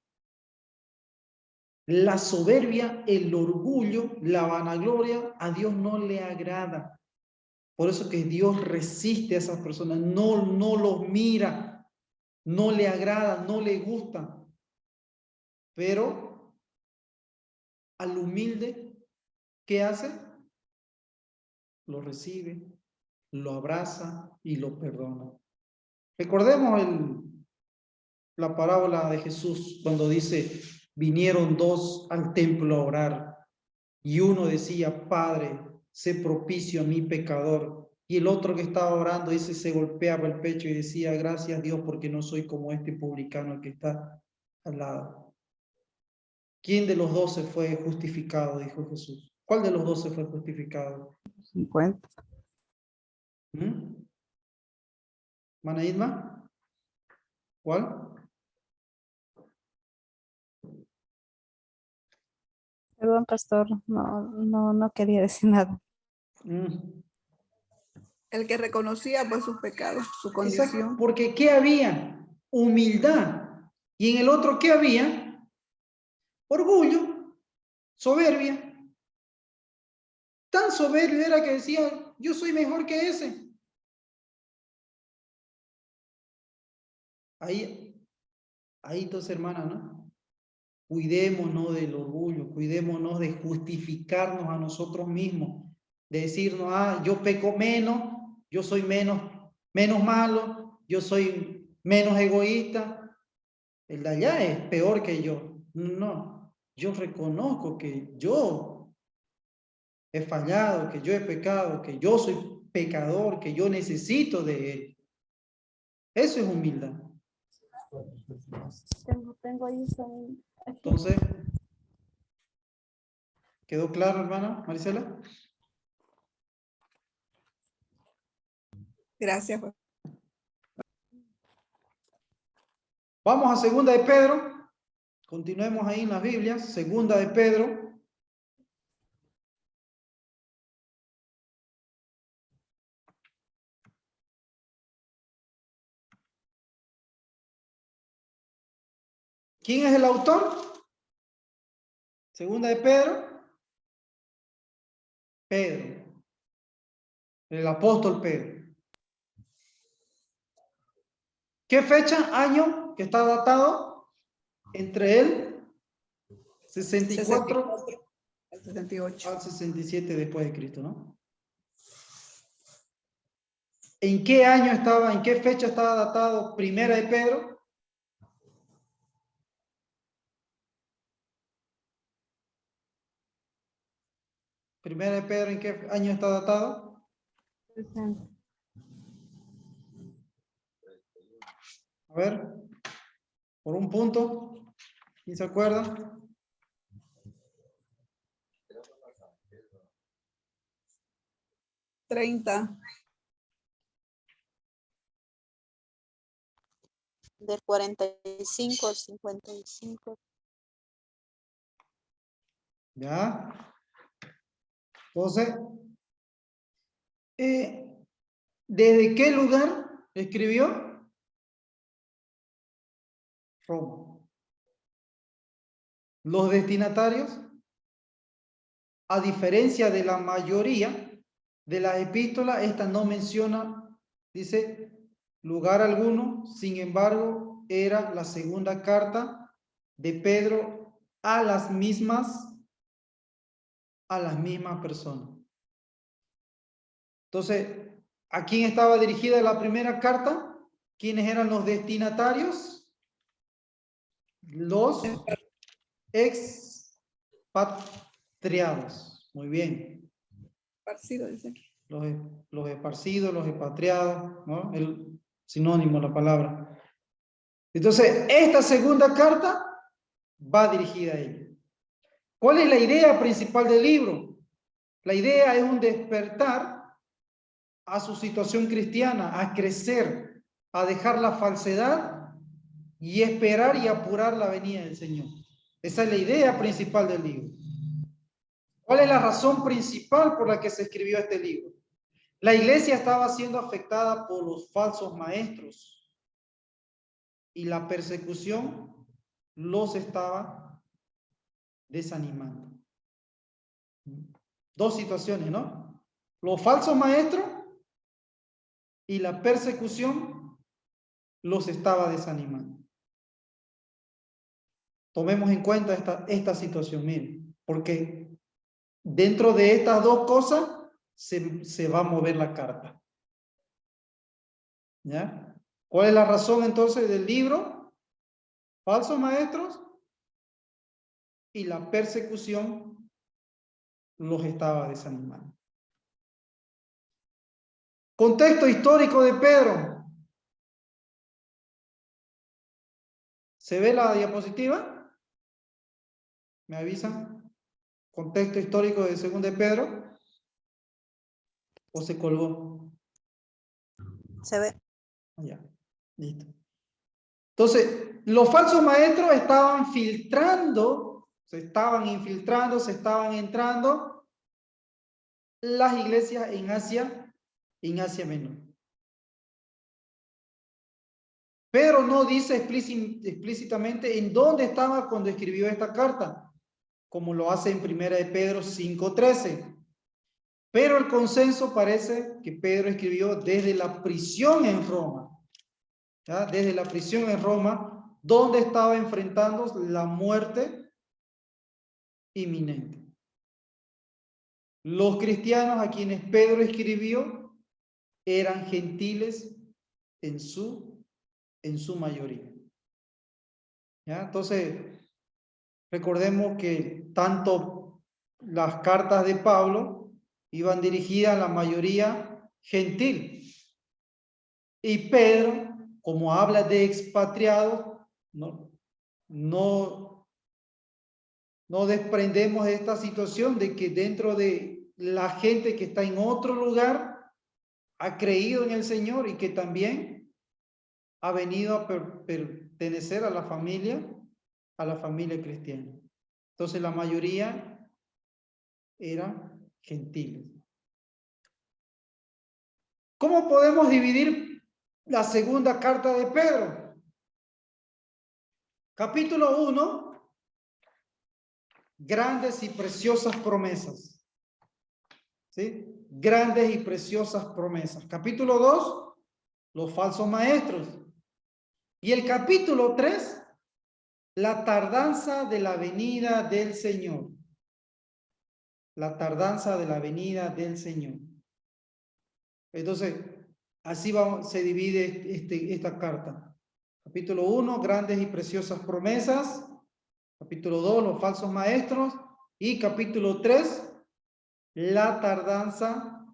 [SPEAKER 1] La soberbia, el orgullo, la vanagloria, a Dios no le agrada. Por eso que Dios resiste a esas personas, no los mira, no le agrada, no le gusta. Pero al humilde, ¿qué hace? Lo recibe, lo abraza y lo perdona. Recordemos la parábola de Jesús cuando dice, vinieron dos al templo a orar y uno decía, Padre, sé propicio a mi pecador. Y el otro que estaba orando, dice, se golpeaba el pecho y decía, gracias Dios porque no soy como este publicano que está al lado. ¿Quién de los 12 fue justificado? Dijo Jesús. ¿Cuál de los 12 fue justificado?
[SPEAKER 3] 50.
[SPEAKER 1] ¿Mana Irma? ¿Cuál?
[SPEAKER 3] Perdón, pastor, no quería decir nada.
[SPEAKER 5] El que reconocía pues sus pecados, su
[SPEAKER 1] Exacto,
[SPEAKER 5] condición.
[SPEAKER 1] porque ¿qué había? Humildad. Y en el otro, ¿qué había? Orgullo, soberbia. Tan soberbio era que decía, yo soy mejor que ese. Ahí entonces, hermana, ¿no? Cuidémonos del orgullo, cuidémonos de justificarnos a nosotros mismos, de decirnos, yo peco menos, yo soy menos malo, yo soy menos egoísta. El de allá es peor que yo. No, yo reconozco que yo he fallado, que yo he pecado, que yo soy pecador, que yo necesito de Él. Eso es humildad.
[SPEAKER 3] Tengo ahí son...
[SPEAKER 1] Entonces, ¿quedó claro, hermana Marisela?
[SPEAKER 5] Gracias.
[SPEAKER 1] Vamos a segunda de Pedro. Continuemos ahí en las Biblias. Segunda de Pedro. ¿Quién es el autor? Segunda de Pedro. Pedro. El apóstol Pedro. ¿Qué fecha? Año que está datado entre el 64
[SPEAKER 5] al 68.
[SPEAKER 1] al 67 después de Cristo, ¿no? ¿En qué año estaba, en qué fecha estaba datado Primera de Pedro? Primera de Pedro, ¿en qué año está datado?
[SPEAKER 3] 60.
[SPEAKER 1] A ver, por un punto, ¿quién se acuerda?
[SPEAKER 4] Del 45 al 55.
[SPEAKER 1] ¿Ya? Entonces, ¿desde qué lugar escribió? Roma. Los destinatarios, a diferencia de la mayoría de las epístolas, esta no menciona, dice, lugar alguno. Sin embargo, era la segunda carta de Pedro a las mismas personas. Entonces, ¿a quién estaba dirigida la primera carta? ¿Quiénes eran los destinatarios? Los expatriados. Muy bien.
[SPEAKER 5] Parecido, dice aquí.
[SPEAKER 1] Los esparcidos, los expatriados, ¿no? El sinónimo, la palabra. Entonces, esta segunda carta va dirigida a ellos. ¿Cuál es la idea principal del libro? La idea es un despertar a su situación cristiana, a crecer, a dejar la falsedad y esperar y apurar la venida del Señor. Esa es la idea principal del libro. ¿Cuál es la razón principal por la que se escribió este libro? La iglesia estaba siendo afectada por los falsos maestros y la persecución los estaba desanimando. Dos situaciones, ¿no? Los falsos maestros y la persecución los estaba desanimando. Tomemos en cuenta esta situación, miren, porque dentro de estas dos cosas se va a mover la carta. ¿Ya? ¿Cuál es la razón entonces del libro? Falsos maestros y la persecución los estaba desanimando. Contexto histórico de Pedro. ¿Se ve la diapositiva? ¿Me avisan? Contexto histórico de 2 de Pedro. ¿O se colgó?
[SPEAKER 4] Se ve.
[SPEAKER 1] Ya, listo. Entonces, los falsos maestros estaban filtrando, se estaban infiltrando, se estaban entrando las iglesias en Asia Menor. Pero no dice explícitamente en dónde estaba cuando escribió esta carta, como lo hace en 1 de Pedro 5:13. Pero el consenso parece que Pedro escribió desde la prisión en Roma. ¿Ya? Desde la prisión en Roma, donde estaba enfrentando la muerte inminente. Los cristianos a quienes Pedro escribió eran gentiles en su mayoría. ¿Ya? Entonces, recordemos que tanto las cartas de Pablo iban dirigidas a la mayoría gentil. Y Pedro, como habla de expatriados, no desprendemos de esta situación de que dentro de la gente que está en otro lugar ha creído en el Señor y que también ha venido a pertenecer a la familia cristiana. Entonces la mayoría eran gentiles. ¿Cómo podemos dividir la segunda carta de Pedro? Capítulo 1, grandes y preciosas promesas. ¿Sí? Grandes y preciosas promesas. Capítulo 2, los falsos maestros. Y el capítulo 3, la tardanza de la venida del Señor. La tardanza de la venida del Señor. Entonces, así se divide esta carta. Capítulo 1, grandes y preciosas promesas. Capítulo 2, los falsos maestros. Y capítulo 3, la tardanza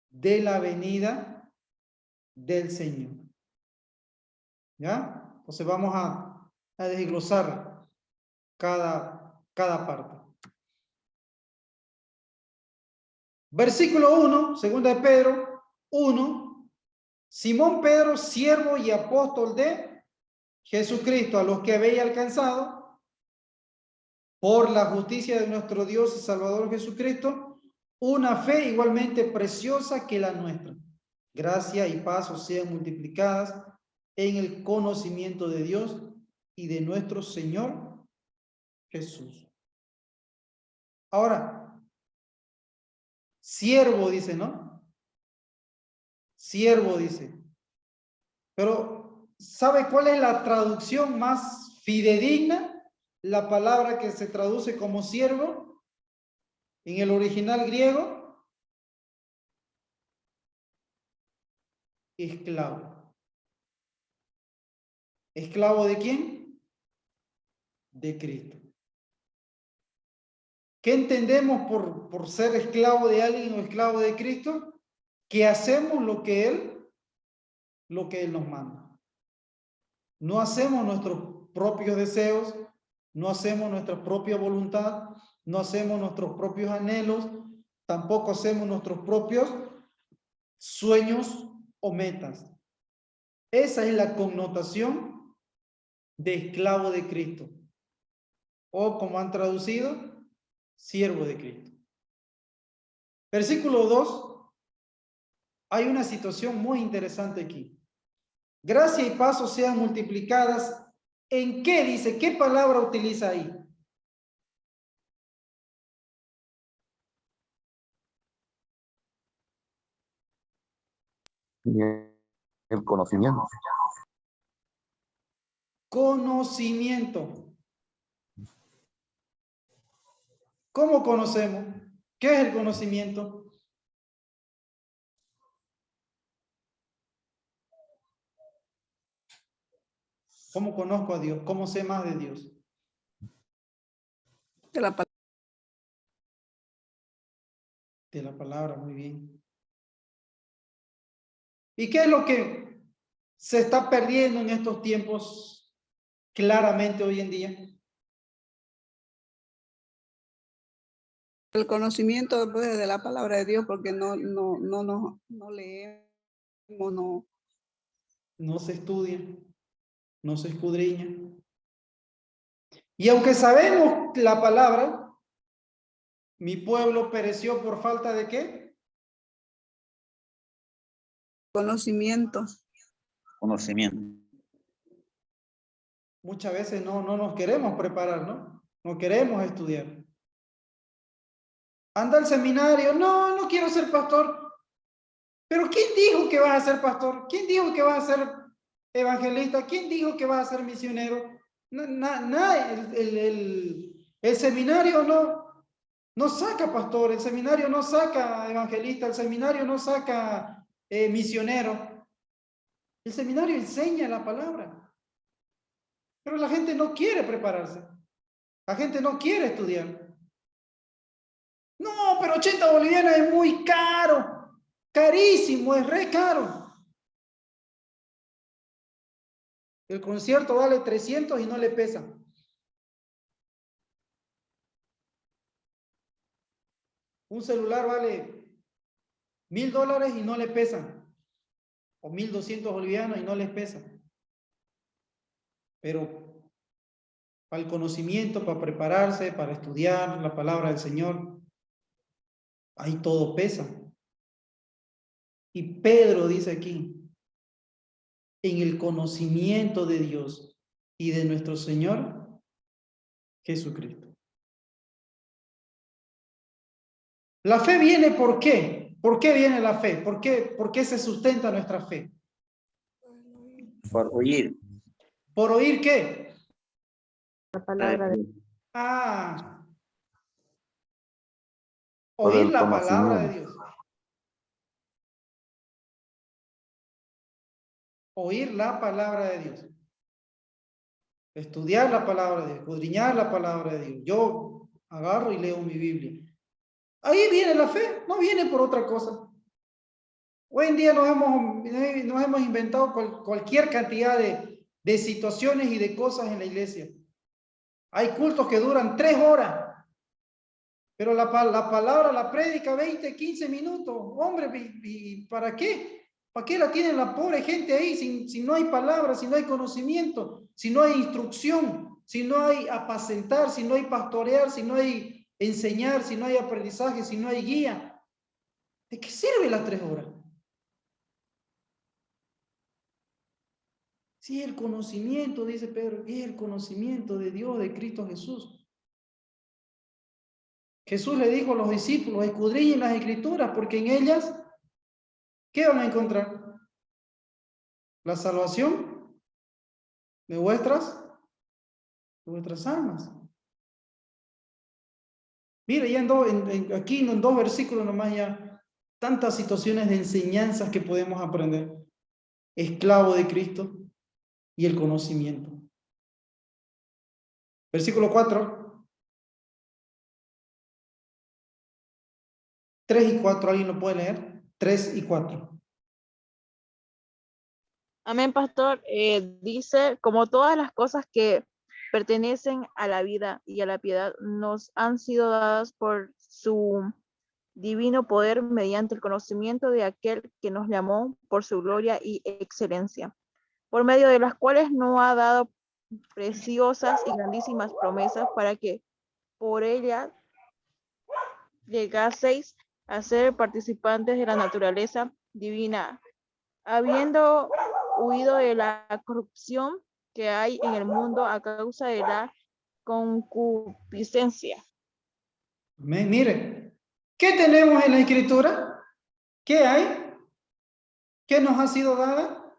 [SPEAKER 1] de la venida del Señor. ¿Ya? Entonces vamos a desglosar cada parte. Versículo 1, 2 de Pedro 1. Simón Pedro, siervo y apóstol de Jesucristo, a los que habéis alcanzado por la justicia de nuestro Dios y Salvador Jesucristo, una fe igualmente preciosa que la nuestra. Gracia y paz os sean multiplicadas en el conocimiento de Dios y de nuestro Señor Jesús. Ahora, siervo dice, ¿no? Siervo dice. Pero, ¿sabe cuál es la traducción más fidedigna? La palabra que se traduce como siervo en el original griego. Esclavo. ¿Esclavo de quién? De Cristo. ¿Qué entendemos por ser esclavo de alguien o esclavo de Cristo? Que hacemos lo que Él nos manda. No hacemos nuestros propios deseos, no hacemos nuestra propia voluntad, no hacemos nuestros propios anhelos, tampoco hacemos nuestros propios sueños o metas. Esa es la connotación de esclavo de Cristo. O como han traducido, siervo de Cristo. Versículo 2. Hay una situación muy interesante aquí. Gracia y paso sean multiplicadas. ¿En qué dice? ¿Qué palabra utiliza ahí?
[SPEAKER 7] Y el conocimiento.
[SPEAKER 1] Conocimiento. ¿Cómo conocemos? ¿Qué es el conocimiento? ¿Cómo conozco a Dios? ¿Cómo sé más de Dios?
[SPEAKER 5] De la palabra.
[SPEAKER 1] De la palabra, muy bien. ¿Y qué es lo que se está perdiendo en estos tiempos claramente hoy en día?
[SPEAKER 5] El conocimiento pues, de la palabra de Dios, porque no leemos, no.
[SPEAKER 1] No se estudia, no se escudriña. Y aunque sabemos la palabra, mi pueblo pereció por falta de ¿qué?
[SPEAKER 5] Conocimiento.
[SPEAKER 6] Conocimiento.
[SPEAKER 1] Muchas veces no nos queremos preparar, ¿no? No queremos estudiar. Anda al seminario, no quiero ser pastor. Pero ¿quién dijo que vas a ser pastor? ¿Quién dijo que vas a ser evangelista? ¿Quién dijo que vas a ser misionero? El seminario no saca pastor, el seminario no saca evangelista, el seminario no saca misionero. El seminario enseña la palabra. Pero la gente no quiere prepararse. La gente no quiere estudiar. No, pero 80 bolivianos es muy caro. Carísimo, es re caro. El concierto vale 300 y no le pesa. Un celular vale $1,000 y no le pesan. O 1,200 bolivianos y no les pesa. Pero para el conocimiento, para prepararse, para estudiar la palabra del Señor, ahí todo pesa. Y Pedro dice aquí, en el conocimiento de Dios y de nuestro Señor Jesucristo. La fe viene ¿por qué? ¿Por qué viene la fe? ¿Por qué se sustenta nuestra fe?
[SPEAKER 6] Por oír.
[SPEAKER 1] ¿Por oír qué?
[SPEAKER 3] La palabra de
[SPEAKER 1] Ah,
[SPEAKER 7] Por
[SPEAKER 1] oír
[SPEAKER 7] el
[SPEAKER 1] la palabra de
[SPEAKER 7] conocimiento.
[SPEAKER 1] Dios. Oír la palabra de Dios. Estudiar la palabra de Dios, escudriñar la palabra de Dios. Yo agarro y leo mi Biblia. Ahí viene la fe, no viene por otra cosa. Hoy en día nos hemos inventado cualquier cantidad de situaciones y de cosas en la iglesia. Hay cultos que duran 3 horas, pero la palabra, la prédica, 20, 15 minutos. Hombre, ¿y para qué? ¿Para qué la tienen la pobre gente ahí si no hay palabra, si no hay conocimiento, si no hay instrucción, si no hay apacentar, si no hay pastorear, si no hay enseñar, si no hay aprendizaje, si no hay guía? ¿De qué sirve las 3 horas? Sí, el conocimiento, dice Pedro, es el conocimiento de Dios, de Cristo Jesús. Jesús le dijo a los discípulos, escudriñen las escrituras, porque en ellas, ¿qué van a encontrar? La salvación de vuestras almas. Mire, ya aquí en 2 versículos nomás ya, tantas situaciones de enseñanzas que podemos aprender. Esclavo de Cristo y el conocimiento. Versículo 4. 3 y 4, ¿alguien lo puede leer? 3 y 4.
[SPEAKER 8] Amén, pastor. Dice, como todas las cosas que pertenecen a la vida y a la piedad nos han sido dadas por su divino poder mediante el conocimiento de aquel que nos llamó por su gloria y excelencia, por medio de las cuales nos ha dado preciosas y grandísimas promesas para que por ellas llegaseis a ser participantes de la naturaleza divina, habiendo huido de la corrupción que hay en el mundo a causa de la concupiscencia.
[SPEAKER 1] Mire, ¿qué tenemos en la Escritura? ¿Qué hay? ¿Qué nos ha sido dada?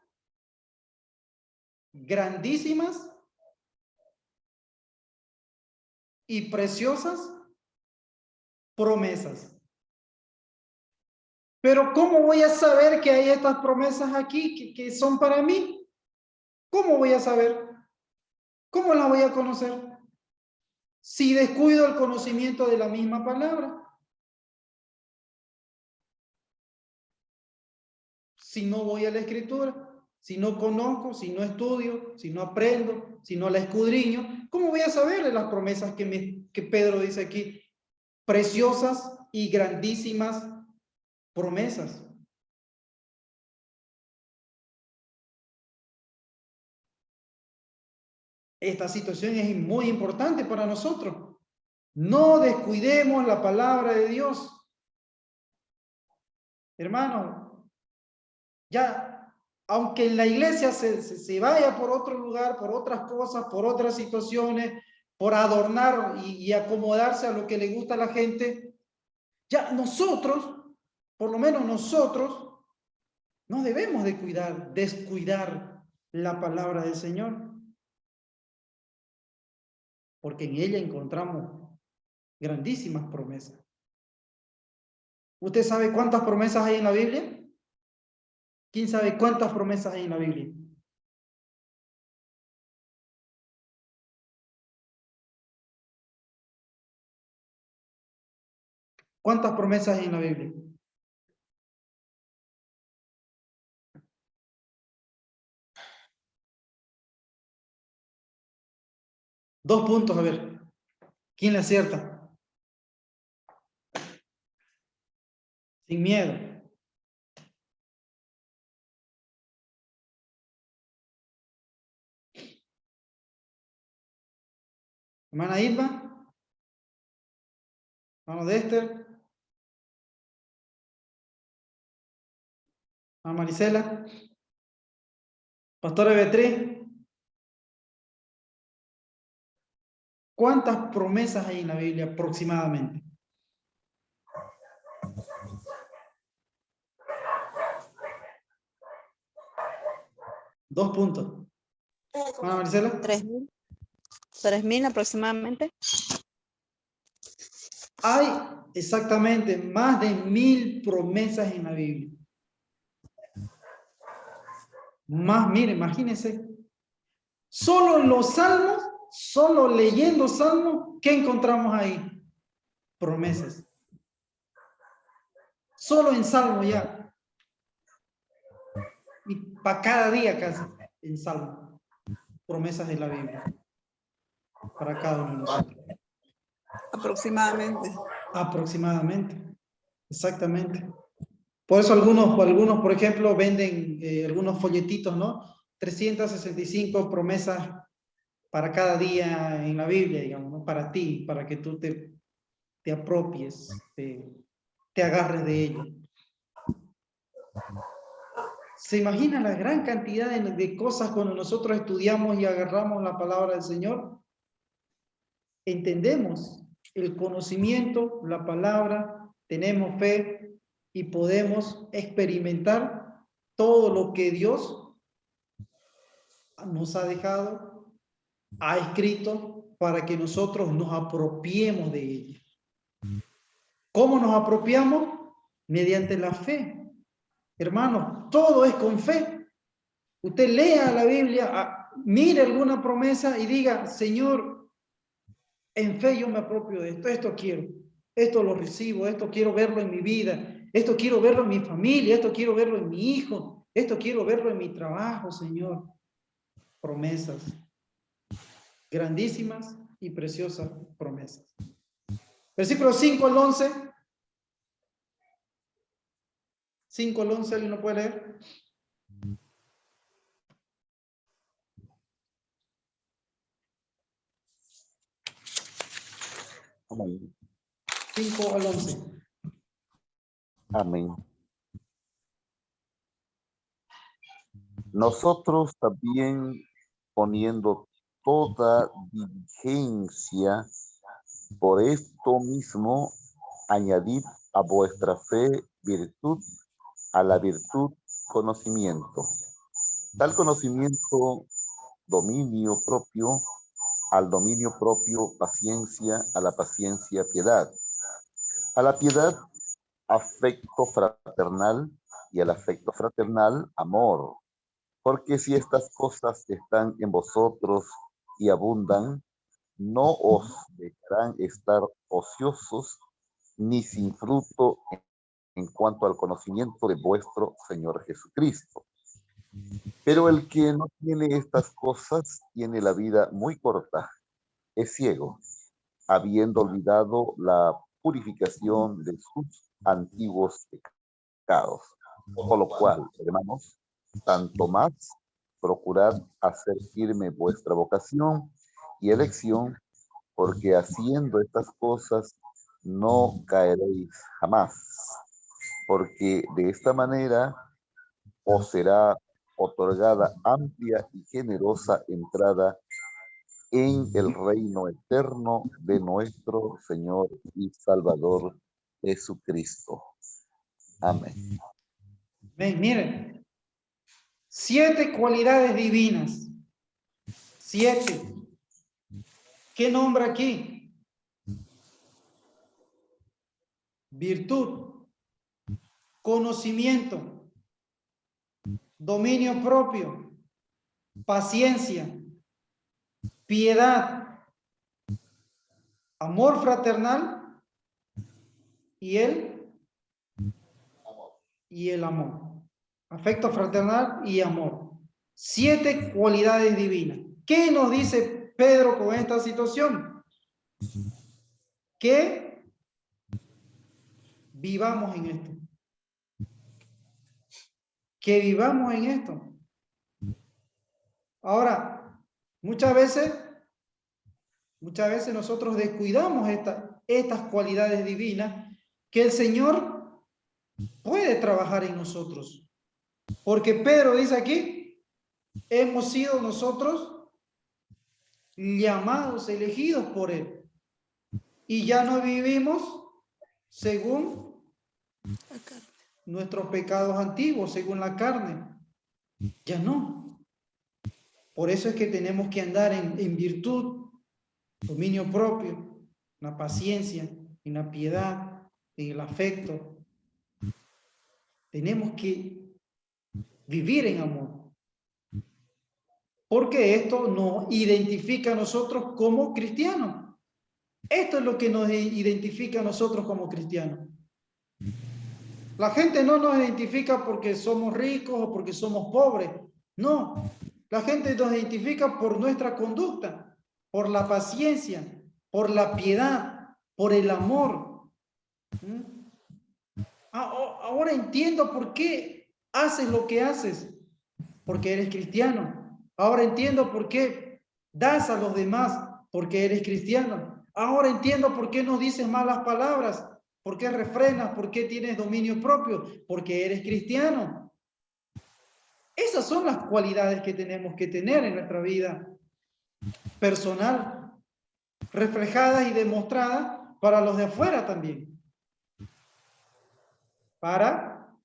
[SPEAKER 1] Grandísimas y preciosas promesas. Pero ¿cómo voy a saber que hay estas promesas aquí que son para mí? ¿Cómo voy a saber? ¿Cómo las voy a conocer? Si descuido el conocimiento de la misma palabra. Si no voy a la Escritura, si no conozco, si no estudio, si no aprendo, si no la escudriño, ¿cómo voy a saber de las promesas que Pedro dice aquí? Preciosas y grandísimas promesas. Esta situación es muy importante para nosotros. No descuidemos la palabra de Dios. Hermano, ya, aunque en la iglesia se vaya por otro lugar, por otras cosas, por otras situaciones, por adornar y acomodarse a lo que le gusta a la gente, ya nosotros, por lo menos nosotros, no debemos de descuidar la palabra del Señor. Porque en ella encontramos grandísimas promesas. ¿Usted sabe cuántas promesas hay en la Biblia? ¿Quién sabe cuántas promesas hay en la Biblia? ¿Cuántas promesas hay en la Biblia? Dos puntos, a ver. ¿Quién le acierta? Sin miedo. Hermana Irma. Hermano Dexter. Hermana Marisela. Pastora Beatriz. ¿Cuántas promesas hay en la Biblia aproximadamente? Dos puntos. Hermana Marisela.
[SPEAKER 4] 3.000. 3.000 aproximadamente.
[SPEAKER 1] Hay exactamente más de 1000 promesas en la Biblia. Más, mire, imagínense. Solo en los salmos, solo leyendo salmos, ¿qué encontramos ahí? Promesas. Solo en salmo ya. Y para cada día casi, en salmo. Promesas de la Biblia. Para cada uno de nosotros.
[SPEAKER 5] Aproximadamente.
[SPEAKER 1] Aproximadamente. Exactamente. Por eso algunos, por ejemplo, venden algunos folletitos, ¿no? 365 promesas para cada día en la Biblia, digamos, ¿no? Para ti, para que tú te apropies, te agarres de ello. ¿Se imagina la gran cantidad de cosas cuando nosotros estudiamos y agarramos la palabra del Señor? Entendemos el conocimiento, la palabra, tenemos fe y podemos experimentar todo lo que Dios nos ha dejado, ha escrito para que nosotros nos apropiemos de ella. ¿Cómo nos apropiamos? Mediante la fe. Hermanos, todo es con fe. Usted lea la Biblia, mire alguna promesa y diga, Señor, en fe yo me apropio de esto, esto quiero, esto lo recibo, esto quiero verlo en mi vida, esto quiero verlo en mi familia, esto quiero verlo en mi hijo, esto quiero verlo en mi trabajo, Señor. Promesas, grandísimas y preciosas promesas. Versículo 5 al 11. 5 al 11, ¿alguien lo puede leer?
[SPEAKER 7] Amén.
[SPEAKER 1] 5 al 11.
[SPEAKER 7] Amén. Nosotros también, poniendo toda diligencia, por esto mismo, añadid a vuestra fe virtud, a la virtud conocimiento. Tal conocimiento, dominio propio, al dominio propio paciencia, a la paciencia piedad, a la piedad afecto fraternal y al afecto fraternal amor. Porque si estas cosas están en vosotros y abundan, no os dejarán estar ociosos ni sin fruto en cuanto al conocimiento de vuestro Señor Jesucristo. Pero el que no tiene estas cosas tiene la vida muy corta, es ciego, habiendo olvidado la purificación de sus antiguos pecados. Por lo cual, hermanos, tanto más procurad hacer firme vuestra vocación y elección, porque haciendo estas cosas no caeréis jamás, porque de esta manera os será otorgada amplia y generosa entrada en el reino eterno de nuestro Señor y Salvador Jesucristo. Amén.
[SPEAKER 1] Ven, miren, 7 cualidades divinas. 7. ¿Qué nombra aquí? Virtud, conocimiento, dominio propio, paciencia, piedad, amor fraternal y el amor. Afecto fraternal y amor. 7 cualidades divinas. ¿Qué nos dice Pedro con esta situación? Que vivamos en esto. Que vivamos en esto. Ahora, muchas veces nosotros descuidamos estas cualidades divinas que el Señor puede trabajar en nosotros. Porque Pedro dice aquí, hemos sido nosotros llamados, elegidos por Él. Y ya no vivimos según nuestros pecados antiguos, según la carne. Ya no. Por eso es que tenemos que andar en virtud, dominio propio, la paciencia, en la piedad, en el afecto. Tenemos que vivir en amor. Porque esto nos identifica a nosotros como cristianos. Esto es lo que nos identifica a nosotros como cristianos. La gente no nos identifica porque somos ricos o porque somos pobres. No, la gente nos identifica por nuestra conducta, por la paciencia, por la piedad, por el amor. Ahora entiendo por qué haces lo que haces, porque eres cristiano. Ahora entiendo por qué das a los demás, porque eres cristiano. Ahora entiendo por qué no dices malas palabras, por qué refrenas, por qué tienes dominio propio, porque eres cristiano. Esas son las cualidades que tenemos que tener en nuestra vida personal, reflejadas y demostradas para los de afuera también. Para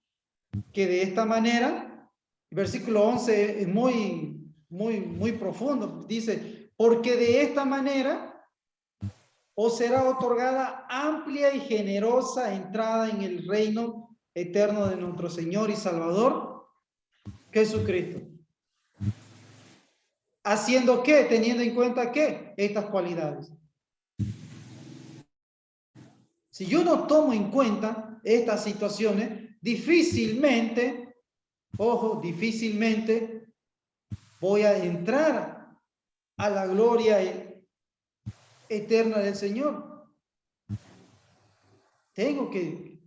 [SPEAKER 1] que de esta manera, el versículo 11 es muy profundo. Dice, porque de esta manera os será otorgada amplia y generosa entrada en el reino eterno de nuestro Señor y Salvador, Jesucristo. ¿Haciendo qué? Teniendo en cuenta ¿qué? Estas cualidades. Si yo no tomo en cuenta estas situaciones, difícilmente, ojo, difícilmente voy a entrar a la gloria eterna del Señor. Tengo que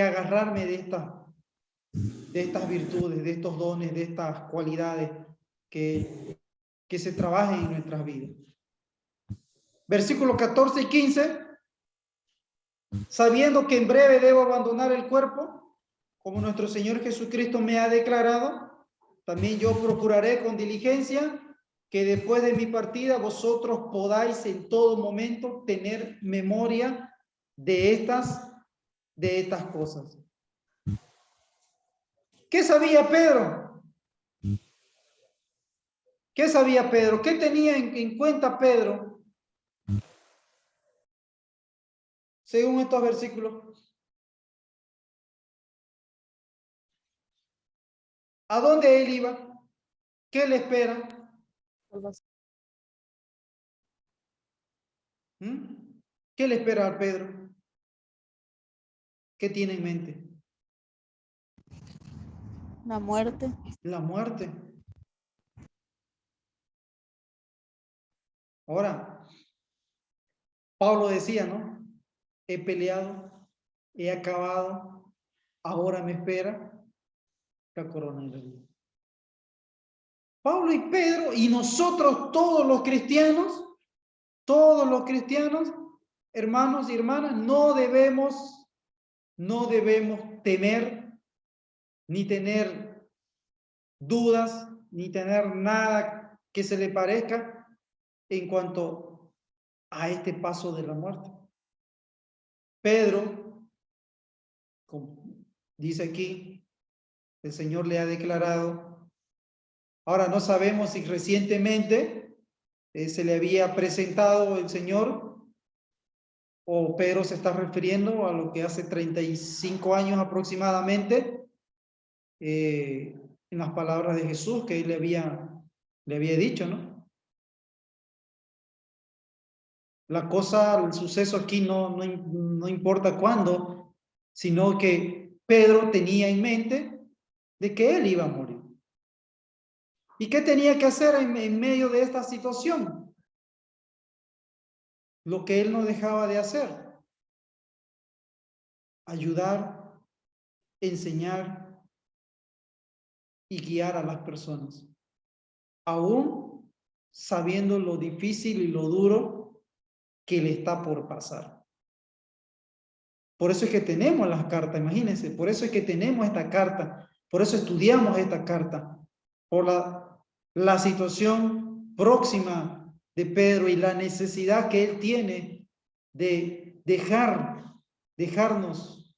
[SPEAKER 1] agarrarme de estas virtudes, de estos dones, de estas cualidades que se trabajen en nuestras vidas. Versículos 14 y 15. Sabiendo que en breve debo abandonar el cuerpo, como nuestro Señor Jesucristo me ha declarado, también yo procuraré con diligencia que después de mi partida vosotros podáis en todo momento tener memoria de estas cosas. ¿Qué sabía Pedro? ¿Qué sabía Pedro? ¿Qué tenía en cuenta Pedro? Según estos versículos. ¿A dónde él iba? ¿Qué le espera? ¿Qué le espera a Pedro? ¿Qué tiene en mente?
[SPEAKER 4] La muerte.
[SPEAKER 1] La muerte. Ahora, Pablo decía, ¿no? He peleado, he acabado, ahora me espera la corona de la vida. Pablo y Pedro y nosotros todos los cristianos, hermanos y hermanas, no debemos temer, ni tener dudas, ni tener nada que se le parezca en cuanto a este paso de la muerte. Pedro, como dice aquí, el Señor le ha declarado. Ahora no sabemos si recientemente se le había presentado el Señor o Pedro se está refiriendo a lo que hace 35 años aproximadamente, en las palabras de Jesús que él le había dicho, ¿no? La cosa, el suceso aquí no importa cuándo, sino que Pedro tenía en mente de que él iba a morir. ¿Y qué tenía que hacer en medio de esta situación? Lo que él no dejaba de hacer. Ayudar, enseñar y guiar a las personas. Aún sabiendo lo difícil y lo duro que le está por pasar. Por eso es que tenemos las cartas, imagínense, por eso es que tenemos esta carta, por eso estudiamos esta carta, por la situación próxima de Pedro y la necesidad que él tiene de dejarnos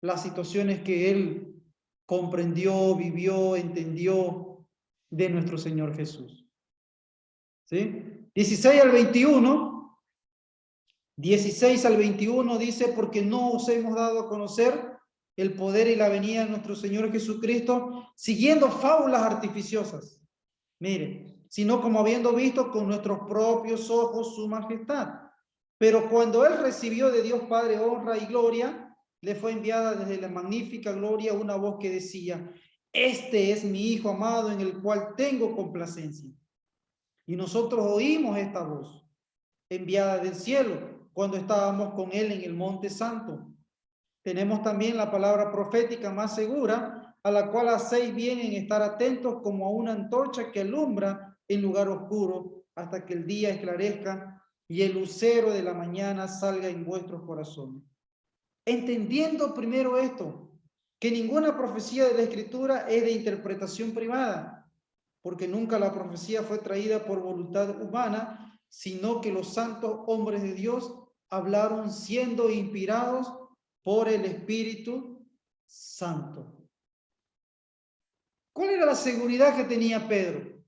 [SPEAKER 1] las situaciones que él comprendió, vivió, entendió de nuestro Señor Jesús. ¿Sí? 16 al 21 dice, porque no os hemos dado a conocer el poder y la venida de nuestro Señor Jesucristo, siguiendo fábulas artificiosas. Mire, sino como habiendo visto con nuestros propios ojos su majestad. Pero cuando él recibió de Dios Padre honra y gloria, le fue enviada desde la magnífica gloria una voz que decía, este es mi Hijo amado en el cual tengo complacencia. Y nosotros oímos esta voz enviada del cielo cuando estábamos con él en el monte santo. Tenemos también la palabra profética más segura, a la cual hacéis bien en estar atentos como a una antorcha que alumbra en lugar oscuro hasta que el día esclarezca y el lucero de la mañana salga en vuestros corazones. Entendiendo primero esto, que ninguna profecía de la Escritura es de interpretación privada, porque nunca la profecía fue traída por voluntad humana, sino que los santos hombres de Dios hablaron siendo inspirados por el Espíritu Santo. ¿Cuál era la seguridad que tenía Pedro?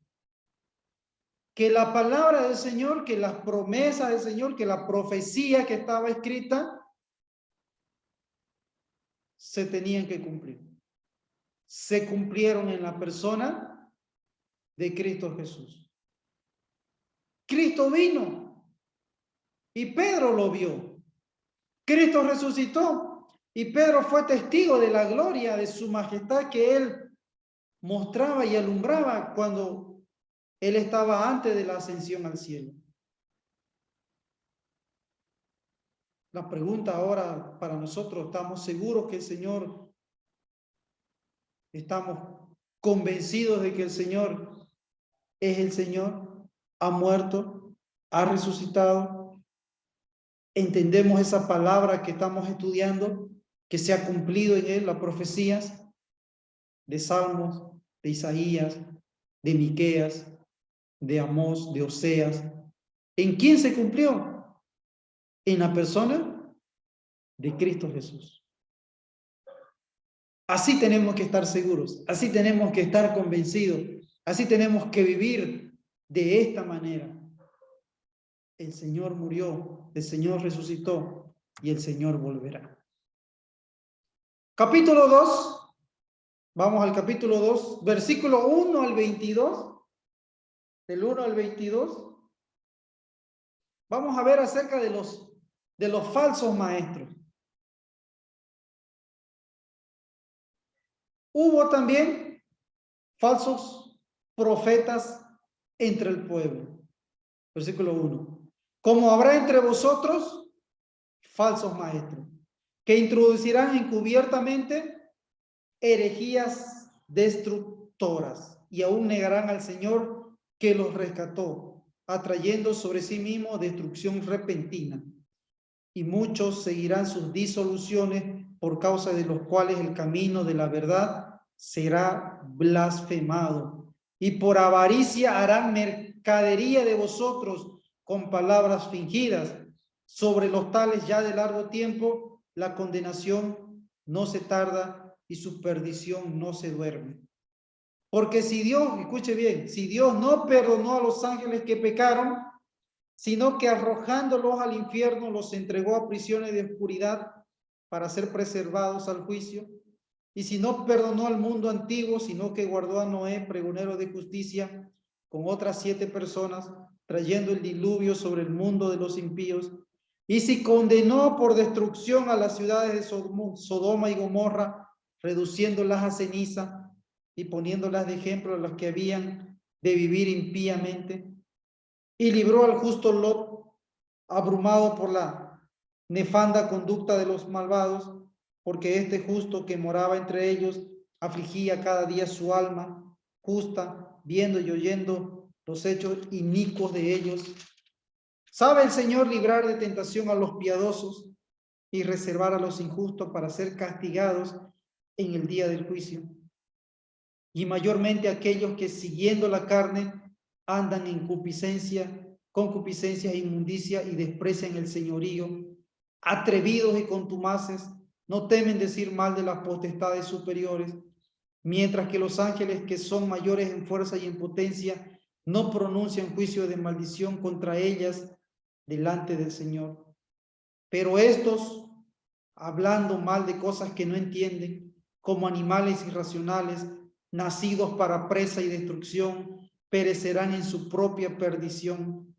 [SPEAKER 1] Que la palabra del Señor, que las promesas del Señor, que la profecía que estaba escrita se tenían que cumplir. Se cumplieron en la persona de Cristo Jesús. Cristo vino y Pedro lo vio. Cristo resucitó y Pedro fue testigo de la gloria de su majestad que él mostraba y alumbraba cuando él estaba antes de la ascensión al cielo. La pregunta ahora para nosotros, ¿estamos seguros que el Señor, estamos convencidos de que el Señor es el Señor? ¿Ha muerto? ¿Ha resucitado? ¿Entendemos esa palabra que estamos estudiando, que se ha cumplido en él, las profecías de Salmos, de Isaías, de Miqueas, de Amós, de Oseas? ¿En quién se cumplió? En la persona de Cristo Jesús. Así tenemos que estar seguros, así tenemos que estar convencidos, así tenemos que vivir de esta manera. El Señor murió, el Señor resucitó y el Señor volverá. Capítulo 2, vamos al capítulo 2, versículo 1 al 22, del 1 al 22. Vamos a ver acerca de los falsos maestros. Hubo también falsos profetas entre el pueblo. Versículo 1. Como habrá entre vosotros falsos maestros, que introducirán encubiertamente herejías destructoras y aún negarán al Señor que los rescató, atrayendo sobre sí mismo destrucción repentina. Y muchos seguirán sus disoluciones, por causa de los cuales el camino de la verdad será blasfemado. Y por avaricia harán mercadería de vosotros con palabras fingidas. Sobre los tales ya de largo tiempo la condenación no se tarda y su perdición no se duerme. Porque si Dios, escuche bien, si Dios no perdonó a los ángeles que pecaron, sino que arrojándolos al infierno los entregó a prisiones de oscuridad para ser preservados al juicio, y si no perdonó al mundo antiguo, sino que guardó a Noé, pregonero de justicia, con otras 7 personas, trayendo el diluvio sobre el mundo de los impíos, y si condenó por destrucción a las ciudades de Sodoma y Gomorra, reduciéndolas a ceniza y poniéndolas de ejemplo a los que habían de vivir impíamente, y libró al justo Lot, abrumado por la nefanda conducta de los malvados, porque este justo que moraba entre ellos afligía cada día su alma justa, viendo y oyendo los hechos inicuos de ellos. ¿Sabe el Señor librar de tentación a los piadosos y reservar a los injustos para ser castigados en el día del juicio? Y mayormente aquellos que siguiendo la carne andan en concupiscencia e inmundicia y desprecian el señorío, atrevidos y contumaces, no temen decir mal de las potestades superiores, mientras que los ángeles que son mayores en fuerza y en potencia no pronuncian juicio de maldición contra ellas delante del Señor. Pero estos, hablando mal de cosas que no entienden, como animales irracionales, nacidos para presa y destrucción, perecerán en su propia perdición,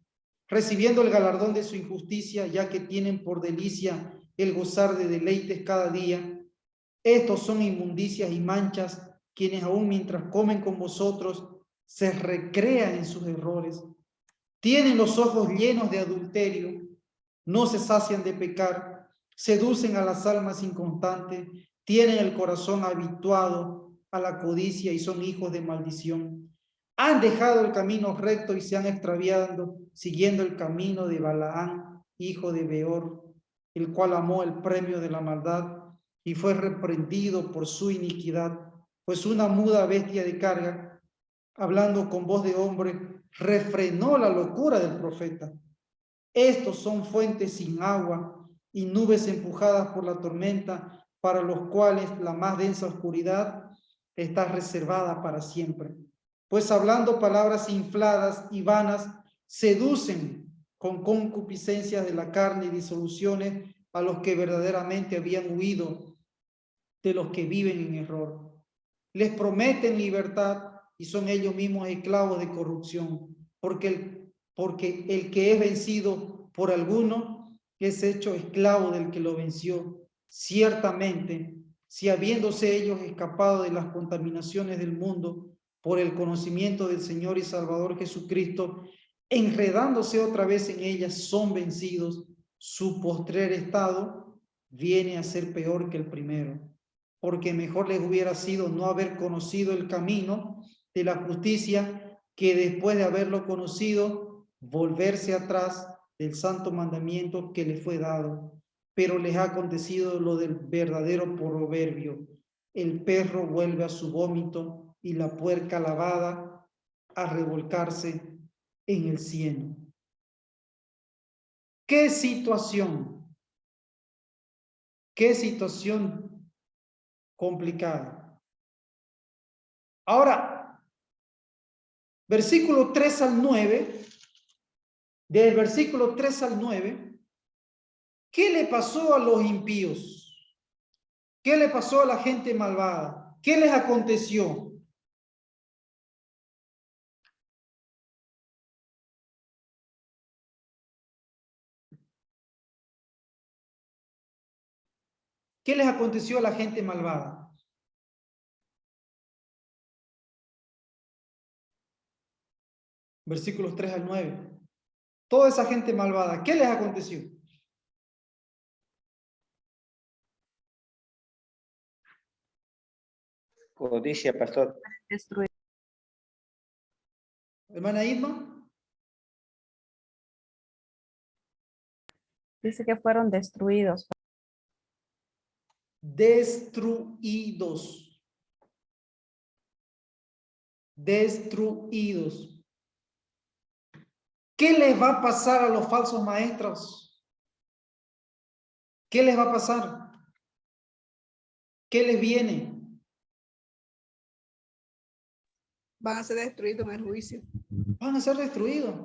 [SPEAKER 1] recibiendo el galardón de su injusticia, ya que tienen por delicia el gozar de deleites cada día. Estos son inmundicias y manchas, quienes aún mientras comen con vosotros se recrean en sus errores. Tienen los ojos llenos de adulterio, no se sacian de pecar, seducen a las almas inconstantes, tienen el corazón habituado a la codicia y son hijos de maldición. Han dejado el camino recto y se han extraviado, siguiendo el camino de Balaán, hijo de Beor, el cual amó el premio de la maldad y fue reprendido por su iniquidad, pues una muda bestia de carga, hablando con voz de hombre, refrenó la locura del profeta. Estos son fuentes sin agua y nubes empujadas por la tormenta, para los cuales la más densa oscuridad está reservada para siempre. Pues hablando palabras infladas y vanas, seducen con concupiscencias de la carne y disoluciones a los que verdaderamente habían huido de los que viven en error. Les prometen libertad y son ellos mismos esclavos de corrupción, porque el que es vencido por alguno es hecho esclavo del que lo venció. Ciertamente, si habiéndose ellos escapado de las contaminaciones del mundo por el conocimiento del Señor y Salvador Jesucristo, enredándose otra vez en ellas, son vencidos, su postrer estado viene a ser peor que el primero, porque mejor les hubiera sido no haber conocido el camino de la justicia que después de haberlo conocido, volverse atrás del santo mandamiento que les fue dado. Pero les ha acontecido lo del verdadero proverbio: el perro vuelve a su vómito y la puerca lavada a revolcarse en el cieno. ¿Qué situación? ¿Qué situación complicada? Ahora, versículo 3 al 9, del versículo 3 al 9, ¿qué le pasó a los impíos? ¿Qué le pasó a la gente malvada? ¿Qué les aconteció? ¿Qué les aconteció a la gente malvada? Versículos 3 al 9. Toda esa gente malvada, ¿qué les aconteció?
[SPEAKER 6] Codicia, pastor.
[SPEAKER 3] Destruir.
[SPEAKER 1] Hermana Irma.
[SPEAKER 3] Dice que fueron destruidos.
[SPEAKER 1] Destruidos. Destruidos. ¿Qué les va a pasar a los falsos maestros? ¿Qué les va a pasar? ¿Qué les viene?
[SPEAKER 5] Van a ser destruidos en el juicio.
[SPEAKER 1] Van a ser destruidos.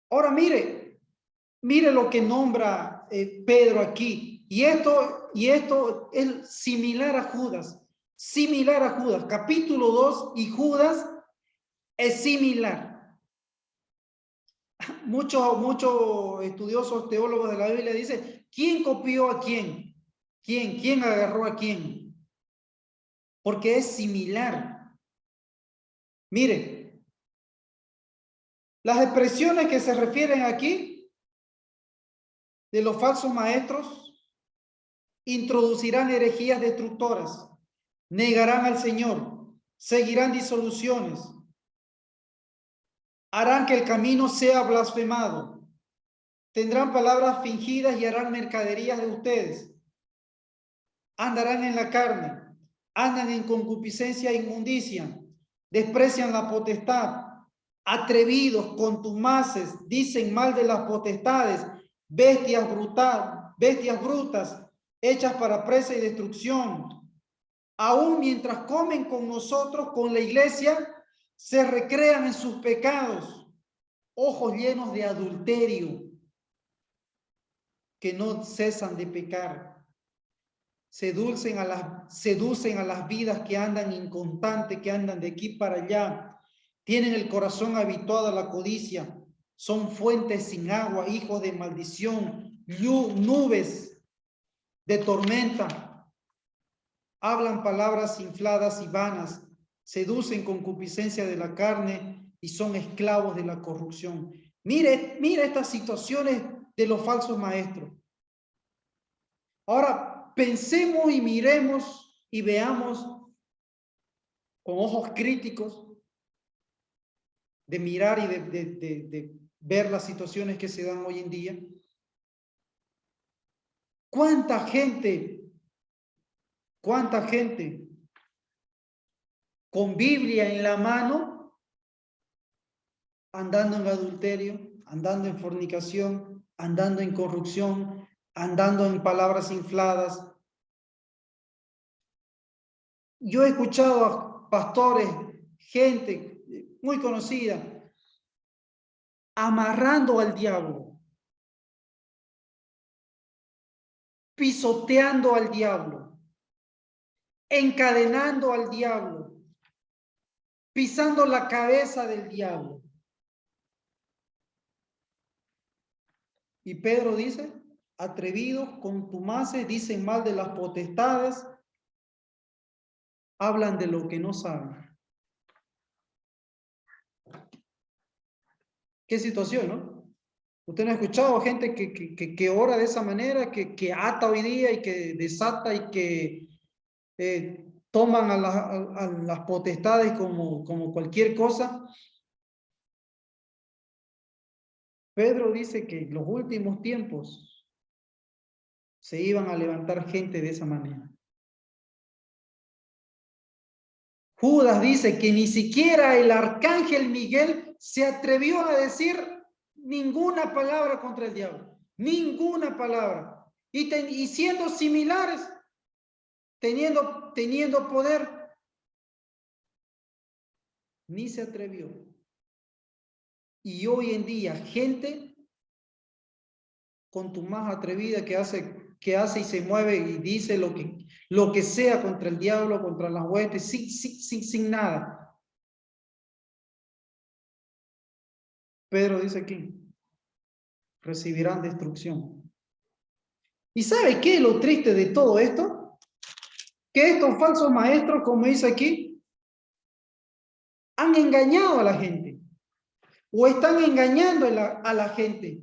[SPEAKER 1] Ahora mire lo que nombra Pedro aquí. Y esto es similar a Judas. Similar a Judas. Capítulo 2 y Judas es similar. Muchos estudiosos teólogos de la Biblia dicen, ¿quién copió a quién? ¿Quién agarró a quién? Porque es similar. Mire, las expresiones que se refieren aquí de los falsos maestros introducirán herejías destructoras, negarán al Señor, seguirán disoluciones, harán que el camino sea blasfemado, tendrán palabras fingidas y harán mercaderías de ustedes, andarán en la carne, andan en concupiscencia e inmundicia, desprecian la potestad, atrevidos, contumaces, dicen mal de las potestades, bestias brutas, hechas para presa y destrucción. Aún mientras comen con nosotros, con la iglesia, se recrean en sus pecados, ojos llenos de adulterio, que no cesan de pecar. Seducen a las vidas que andan inconstantes, que andan de aquí para allá. Tienen el corazón habituado a la codicia. Son fuentes sin agua, hijos de maldición, nubes de tormenta. Hablan palabras infladas y vanas. Seducen concupiscencia de la carne y son esclavos de la corrupción. Mire estas situaciones de los falsos maestros. Ahora, pensemos y miremos y veamos con ojos críticos de mirar y de ver las situaciones que se dan hoy en día. ¿Cuánta gente con Biblia en la mano andando en adulterio, andando en fornicación, andando en corrupción, andando en palabras infladas. Yo he escuchado a pastores, gente muy conocida, amarrando al diablo, pisoteando al diablo, encadenando al diablo, pisando la cabeza del diablo. Y Pedro dice, atrevidos, contumaces, dicen mal de las potestades, hablan de lo que no saben. ¿Qué situación, no? Usted no ha escuchado gente que ora de esa manera, que ata hoy día y que desata y que toman a las potestades como cualquier cosa. Pedro dice que en los últimos tiempos se iban a levantar gente de esa manera. Judas dice que ni siquiera el arcángel Miguel se atrevió a decir ninguna palabra contra el diablo. Ninguna palabra. Y siendo similares, teniendo poder, ni se atrevió. Y hoy en día, gente contumaz, atrevida, que hace y se mueve y dice lo que sea contra el diablo, contra las huestes, sin nada. Pedro dice aquí, recibirán destrucción. ¿Y sabe qué es lo triste de todo esto? Que estos falsos maestros, como dice aquí, han engañado a la gente. O están engañando a la gente.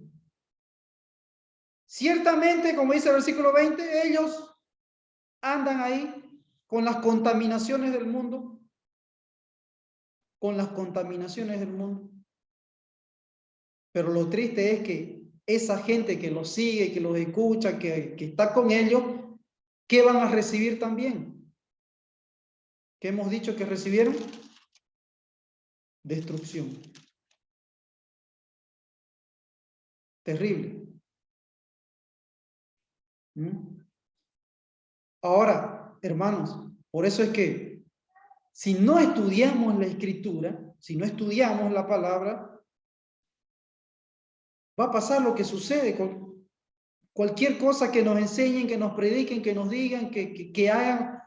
[SPEAKER 1] Ciertamente, como dice el versículo 20, ellos andan ahí con las contaminaciones del mundo. Con las contaminaciones del mundo. Pero lo triste es que esa gente que los sigue, que los escucha, que está con ellos, ¿qué van a recibir también? ¿Qué hemos dicho que recibieron? Destrucción. Terrible. Ahora, hermanos, por eso es que si no estudiamos la escritura, si no estudiamos la palabra, va a pasar lo que sucede con cualquier cosa que nos enseñen, que nos prediquen, que nos digan, que hagan.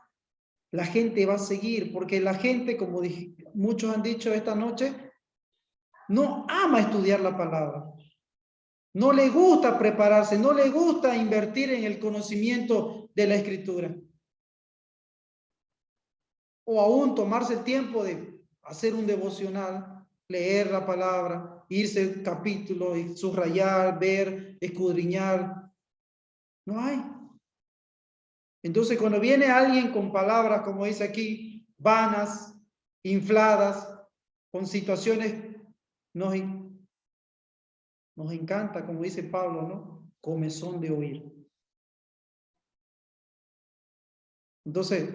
[SPEAKER 1] La gente va a seguir, porque la gente, como muchos han dicho esta noche, no ama estudiar la palabra. No le gusta prepararse, no le gusta invertir en el conocimiento de la escritura. O aún tomarse el tiempo de hacer un devocional, leer la palabra, irse al capítulo y subrayar, ver, escudriñar. No hay. Entonces, cuando viene alguien con palabras, como dice aquí, vanas, infladas, con situaciones, nos encanta, como dice Pablo, ¿no? Comezón de oír. Entonces,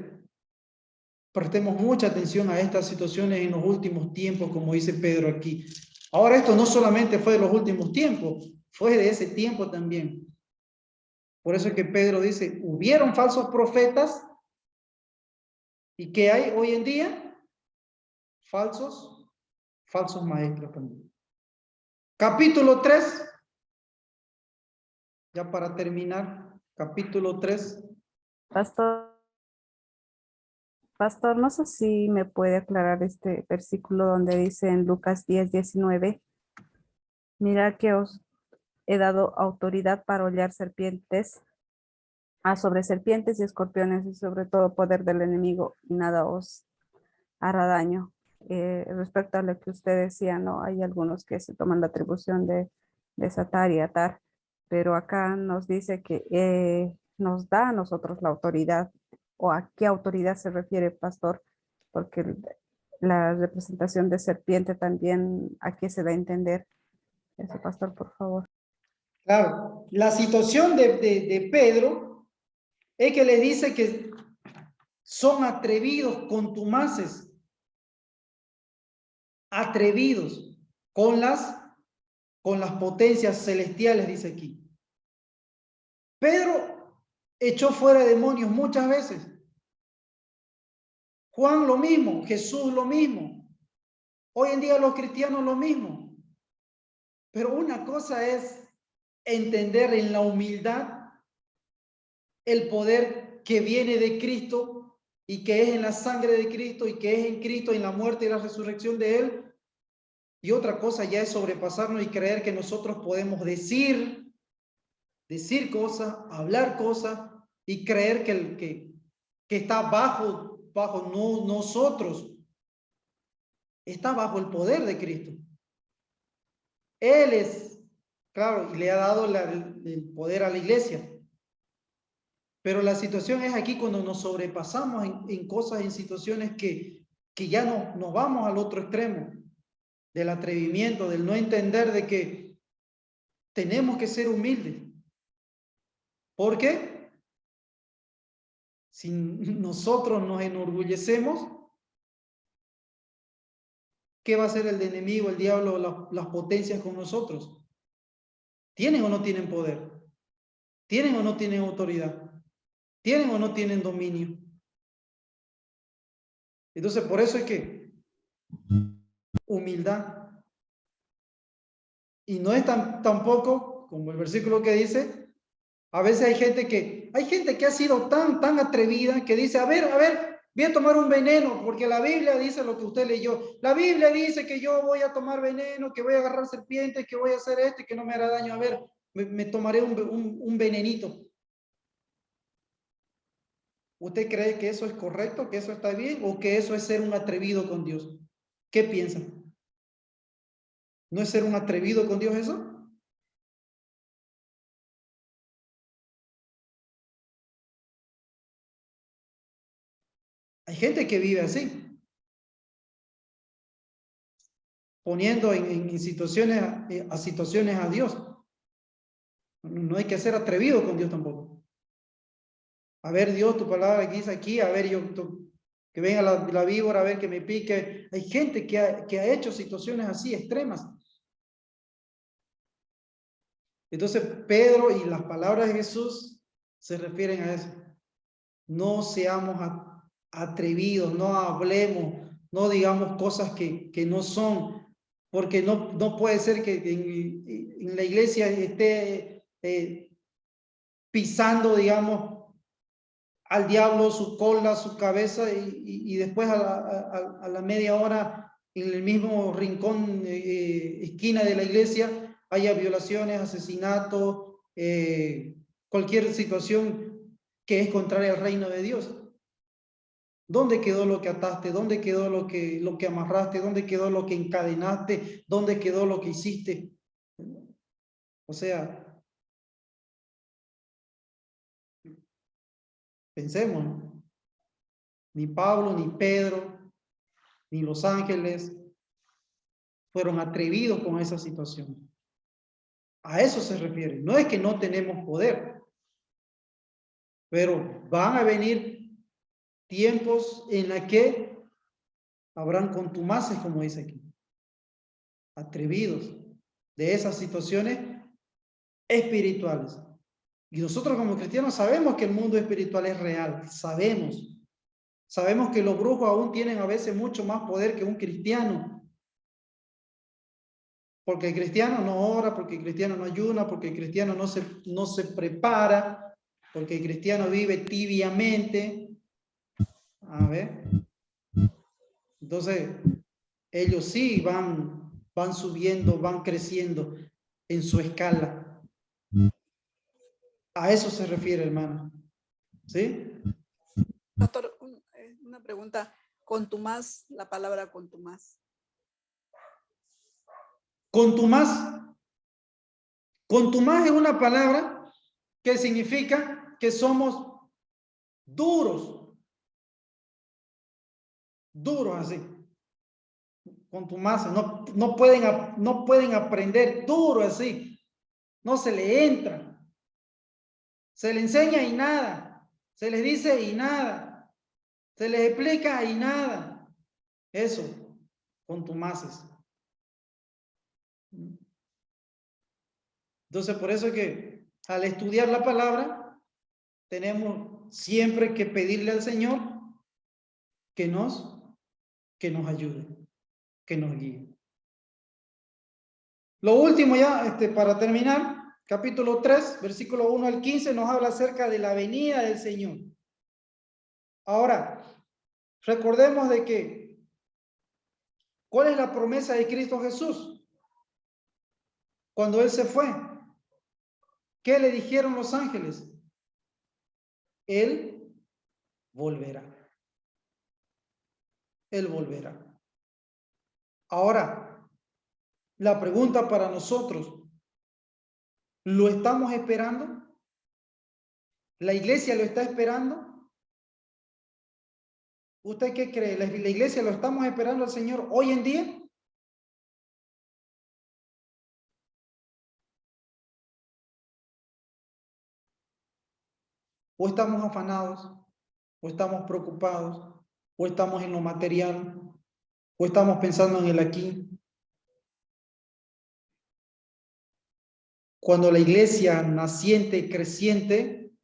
[SPEAKER 1] prestemos mucha atención a estas situaciones en los últimos tiempos, como dice Pedro aquí. Ahora, esto no solamente fue de los últimos tiempos, fue de ese tiempo también. Por eso es que Pedro dice, hubieron falsos profetas, ¿y qué hay hoy en día? Falsos maestros también. Capítulo 3, ya para terminar, capítulo 3.
[SPEAKER 3] Pastor, no sé si me puede aclarar este versículo donde dice en Lucas 10:19, mirad que os he dado autoridad para hollar serpientes, sobre serpientes y escorpiones y sobre todo poder del enemigo y nada os hará daño. Respecto a lo que usted decía, no hay algunos que se toman la atribución de desatar y atar, pero acá nos dice que nos da a nosotros la autoridad. ¿O a qué autoridad se refiere, pastor? Porque la representación de serpiente también, ¿a qué se da a entender? Eso, pastor, por favor.
[SPEAKER 1] Claro, la situación de Pedro es que le dice que son atrevidos, contumaces, con las potencias celestiales, dice aquí. Pedro echó fuera demonios muchas veces. Juan lo mismo, Jesús lo mismo. Hoy en día los cristianos lo mismo. Pero una cosa es entender en la humildad el poder que viene de Cristo y que es en la sangre de Cristo y que es en Cristo, en la muerte y la resurrección de Él. Y otra cosa ya es sobrepasarnos y creer que nosotros podemos decir cosas, hablar cosas y creer que está bajo nosotros, está bajo el poder de Cristo. Él es, claro, y le ha dado el poder a la iglesia. Pero la situación es aquí cuando nos sobrepasamos en cosas, en situaciones que ya nos vamos al otro extremo del atrevimiento, del no entender de que tenemos que ser humildes. ¿Por qué? Si nosotros nos enorgullecemos, ¿qué va a hacer el enemigo, el diablo, las potencias con nosotros? ¿Tienen o no tienen poder? ¿Tienen o no tienen autoridad? ¿Tienen o no tienen dominio? Entonces, por eso es que humildad. Y no es tampoco, como el versículo que dice, a veces hay gente que ha sido tan atrevida que dice, a ver, voy a tomar un veneno, porque la Biblia dice lo que usted leyó. La Biblia dice que yo voy a tomar veneno, que voy a agarrar serpientes, que voy a hacer esto y que no me hará daño. A ver, me tomaré un venenito. ¿Usted cree que eso es correcto, que eso está bien, o que eso es ser un atrevido con Dios? ¿Qué piensan? ¿No es ser un atrevido con Dios eso? Hay gente que vive así, poniendo en situaciones a situaciones a Dios. No hay que ser atrevido con Dios tampoco. A ver, Dios, tu palabra que dice aquí, a ver, que venga la víbora, a ver, que me pique. Hay gente que ha hecho situaciones así, extremas. Entonces, Pedro y las palabras de Jesús se refieren a eso. No seamos atrevidos, no hablemos, no digamos cosas que no son, porque no puede ser que en la iglesia esté pisando, digamos, al diablo su cola, su cabeza, y después a la media hora en el mismo rincón, esquina de la iglesia, haya violaciones, asesinatos, cualquier situación que es contraria al reino de Dios. ¿Dónde quedó lo que ataste? ¿Dónde quedó lo que amarraste? ¿Dónde quedó lo que encadenaste? ¿Dónde quedó lo que hiciste? O sea, pensemos, ¿no? Ni Pablo, ni Pedro, ni los ángeles fueron atrevidos con esa situación. A eso se refiere. No es que no tenemos poder, pero van a venir tiempos en los que habrán contumaces, como dice aquí, atrevidos de esas situaciones espirituales. Y nosotros como cristianos sabemos que el mundo espiritual es real, sabemos que los brujos aún tienen a veces mucho más poder que un cristiano, porque el cristiano no ora, porque el cristiano no ayuna, porque el cristiano no se prepara, porque el cristiano vive tibiamente. A ver, entonces ellos sí van subiendo, van creciendo en su escala. A eso se refiere, hermano. ¿Sí?
[SPEAKER 5] Pastor, una pregunta. Contumaz, la palabra contumaz.
[SPEAKER 1] Contumaz. Contumaz es una palabra que significa que somos duros. Duros así. Contumaces. No pueden aprender duro así. No se le entra. Se le enseña y nada. Se les dice y nada. Se les explica y nada. Eso, contumaces. Entonces, por eso es que al estudiar la palabra, tenemos siempre que pedirle al Señor que nos ayude, que nos guíe. Lo último ya, para terminar, capítulo 3, versículo 1 al 15, nos habla acerca de la venida del Señor. Ahora, recordemos de que, ¿cuál es la promesa de Cristo Jesús? Cuando Él se fue, ¿qué le dijeron los ángeles? Él volverá. Él volverá. Ahora, la pregunta para nosotros, ¿lo estamos esperando? ¿La iglesia lo está esperando? ¿Usted qué cree? ¿La iglesia lo estamos esperando al Señor hoy en día? ¿O estamos afanados? ¿O estamos preocupados? ¿O estamos en lo material? ¿O estamos pensando en el aquí? Cuando la iglesia naciente y creciente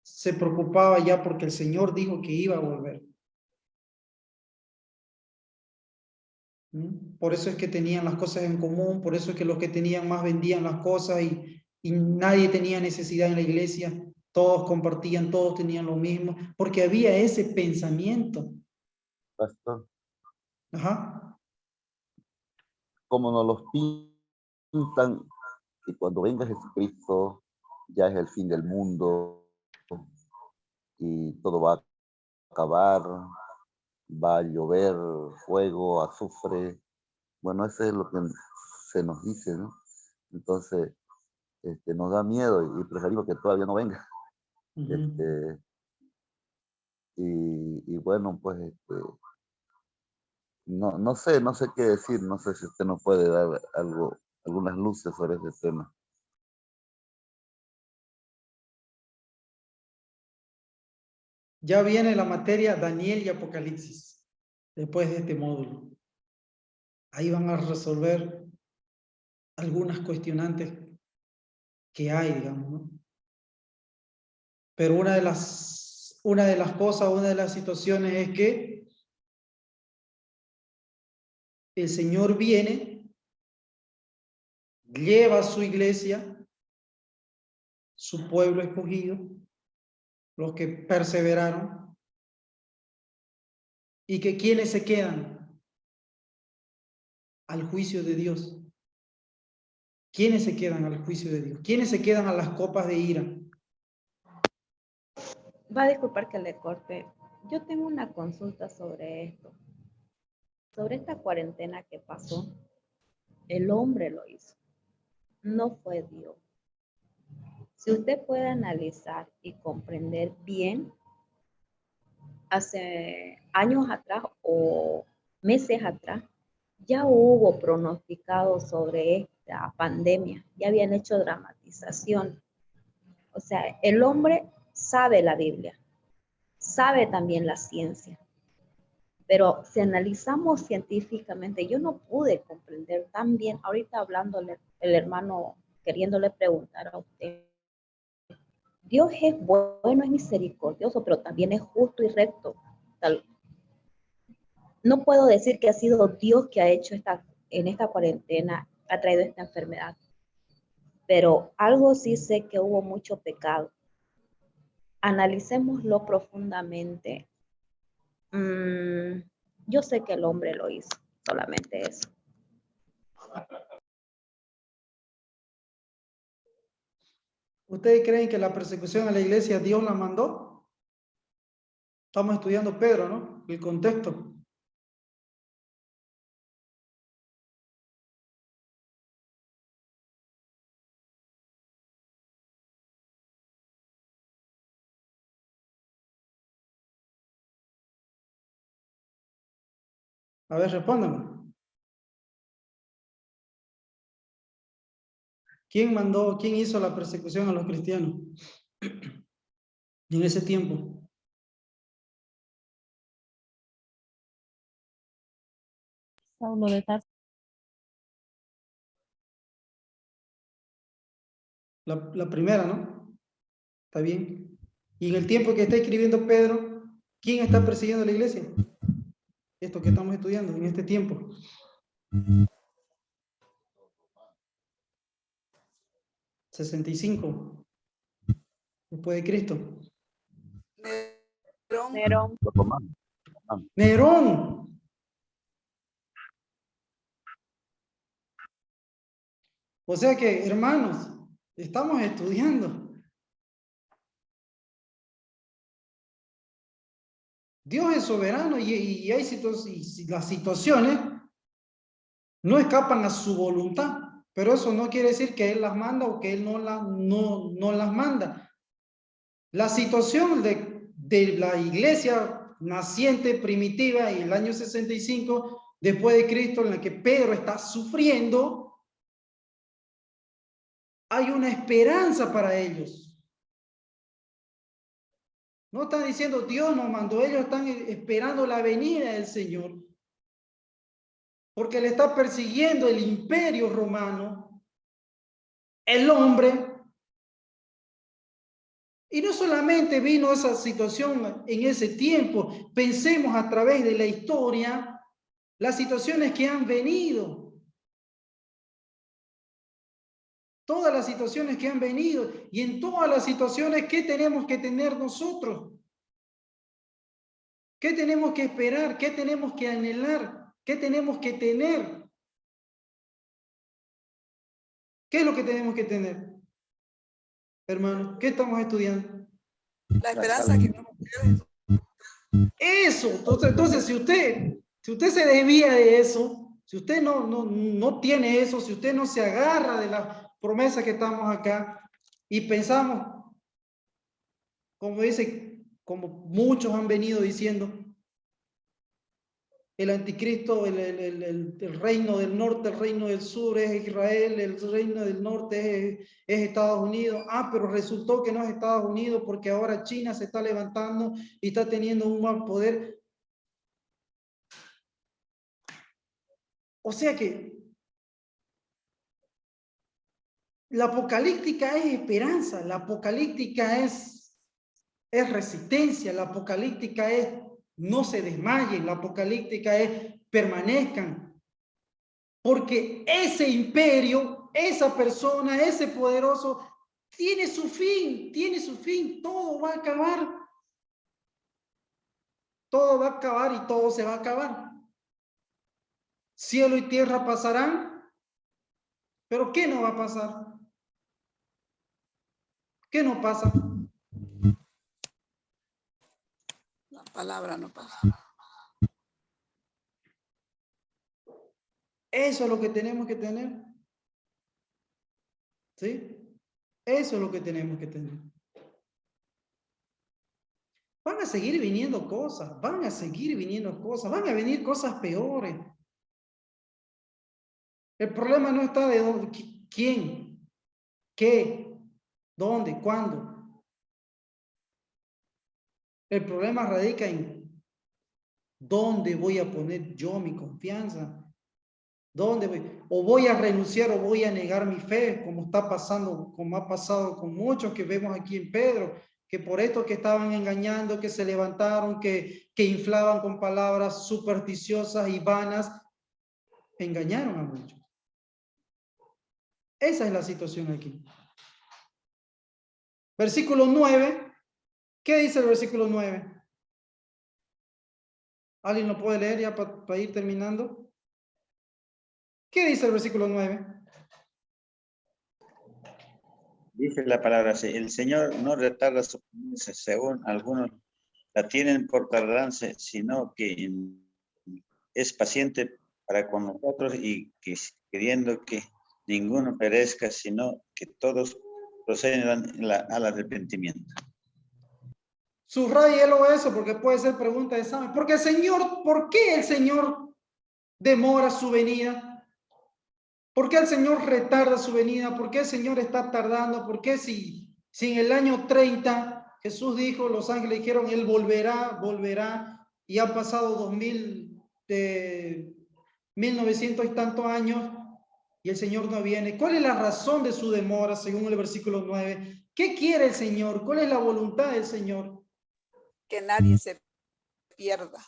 [SPEAKER 1] se preocupaba ya porque el Señor dijo que iba a volver. Por eso es que tenían las cosas en común, por eso es que los que tenían más vendían las cosas y nadie tenía necesidad en la iglesia, todos compartían, todos tenían lo mismo, porque había ese pensamiento.
[SPEAKER 7] Pastor,
[SPEAKER 1] Ajá.
[SPEAKER 7] como nos los pintan, que cuando venga Jesucristo ya es el fin del mundo y todo va a acabar, va a llover fuego, azufre. Bueno, eso es lo que se nos dice, ¿no? Entonces, nos da miedo y preferimos que todavía no venga.
[SPEAKER 1] Ujú.
[SPEAKER 7] Y bueno, pues no sé qué decir, no sé si usted nos puede dar algunas luces sobre ese tema.
[SPEAKER 1] Ya viene la materia Daniel y Apocalipsis, después de este módulo. Ahí van a resolver algunas cuestionantes que hay, digamos, ¿no? Pero una de las cosas, una de las situaciones es que el Señor viene, lleva a su iglesia, su pueblo escogido, los que perseveraron, y que quienes se quedan al juicio de Dios. ¿Quiénes se quedan al juicio de Dios? ¿Quiénes se quedan a las copas de ira?
[SPEAKER 9] Va a disculpar que le corte. Yo tengo una consulta sobre esto. Sobre esta cuarentena que pasó, el hombre lo hizo, no fue Dios. Si usted puede analizar y comprender bien, hace años atrás o meses atrás, ya hubo pronosticado sobre esta pandemia, ya habían hecho dramatización. O sea, el hombre sabe la Biblia, sabe también la ciencia, pero si analizamos científicamente, yo no pude comprender tan bien, ahorita hablándole, el hermano queriéndole preguntar a usted, Dios es bueno, es misericordioso, pero también es justo y recto. No puedo decir que ha sido Dios que ha hecho en esta cuarentena, ha traído esta enfermedad, pero algo sí sé que hubo mucho pecado. Analicémoslo profundamente. Yo sé que el hombre lo hizo, solamente eso.
[SPEAKER 1] ¿Ustedes creen que la persecución a la iglesia Dios la mandó? Estamos estudiando Pedro, ¿no? El contexto. A ver, respóndame. ¿Quién mandó, quién hizo la persecución a los cristianos en ese tiempo?
[SPEAKER 3] Saulo de Tarso.
[SPEAKER 1] La primera, ¿no? Está bien. Y en el tiempo que está escribiendo Pedro, ¿quién está persiguiendo a la iglesia? Esto que estamos estudiando en este tiempo. ¿65 después de Cristo?
[SPEAKER 4] Nerón.
[SPEAKER 7] Los romanos.
[SPEAKER 1] Nerón. O sea que, hermanos, estamos estudiando. Dios es soberano y hay y las situaciones no escapan a su voluntad, pero eso no quiere decir que Él las manda o que Él no las manda. La situación de la iglesia naciente primitiva y el año 65 después de Cristo, en la que Pedro está sufriendo, hay una esperanza para ellos. No están diciendo Dios nos mandó, ellos están esperando la venida del Señor. Porque le está persiguiendo el imperio romano, el hombre. Y no solamente vino esa situación en ese tiempo, pensemos a través de la historia, las situaciones que han venido. Todas las situaciones que han venido. Y en todas las situaciones, ¿qué tenemos que tener nosotros? ¿Qué tenemos que esperar? ¿Qué tenemos que anhelar? ¿Qué tenemos que tener? ¿Qué es lo que tenemos que tener? Hermanos, ¿qué estamos estudiando?
[SPEAKER 5] La esperanza que no nos
[SPEAKER 1] Eso, entonces si usted se desvía de eso, si usted no tiene eso, si usted no se agarra de las promesas que estamos acá y pensamos, como muchos han venido diciendo, el anticristo, el reino del norte, el reino del sur es Israel, el reino del norte es Estados Unidos. Pero resultó que no es Estados Unidos porque ahora China se está levantando y está teniendo un mal poder. O sea que la apocalíptica es esperanza, la apocalíptica es resistencia, la apocalíptica es no se desmayen, la apocalíptica es permanezcan. Porque ese imperio, esa persona, ese poderoso, tiene su fin, todo va a acabar. Todo va a acabar y todo se va a acabar. Cielo y tierra pasarán, pero ¿qué no va a pasar? ¿Qué no pasa?
[SPEAKER 5] La palabra no pasa.
[SPEAKER 1] Eso es lo que tenemos que tener. ¿Sí? Eso es lo que tenemos que tener. Van a seguir viniendo cosas, van a venir cosas peores. El problema no está de dónde, quién, qué, dónde, cuándo. El problema radica en dónde voy a poner yo mi confianza. ¿Dónde voy? O voy a renunciar o voy a negar mi fe, como está pasando, como ha pasado con muchos que vemos aquí en Pedro, que por esto que estaban engañando, que se levantaron, que inflaban con palabras supersticiosas y vanas, engañaron a muchos. Esa es la situación aquí. Versículo 9. ¿Qué dice el versículo 9? ¿Alguien lo puede leer ya para ir terminando? ¿Qué dice el versículo 9?
[SPEAKER 6] Dice la palabra así: el Señor no retarda su promesa, según algunos la tienen por tardanza, sino que es paciente para con nosotros y que queriendo que ninguno perezca, sino que todos procedan al arrepentimiento.
[SPEAKER 1] Subrayelo eso porque puede ser pregunta de examen. Porque el Señor, ¿por qué el Señor demora su venida? ¿Por qué el Señor retarda su venida? ¿Por qué el Señor está tardando? ¿Por qué si en el año 30 Jesús dijo, los ángeles dijeron, Él volverá, y han pasado 1900 y tantos años, y el Señor no viene. ¿Cuál es la razón de su demora según el versículo 9? ¿Qué quiere el Señor? ¿Cuál es la voluntad del Señor?
[SPEAKER 5] Que nadie se pierda.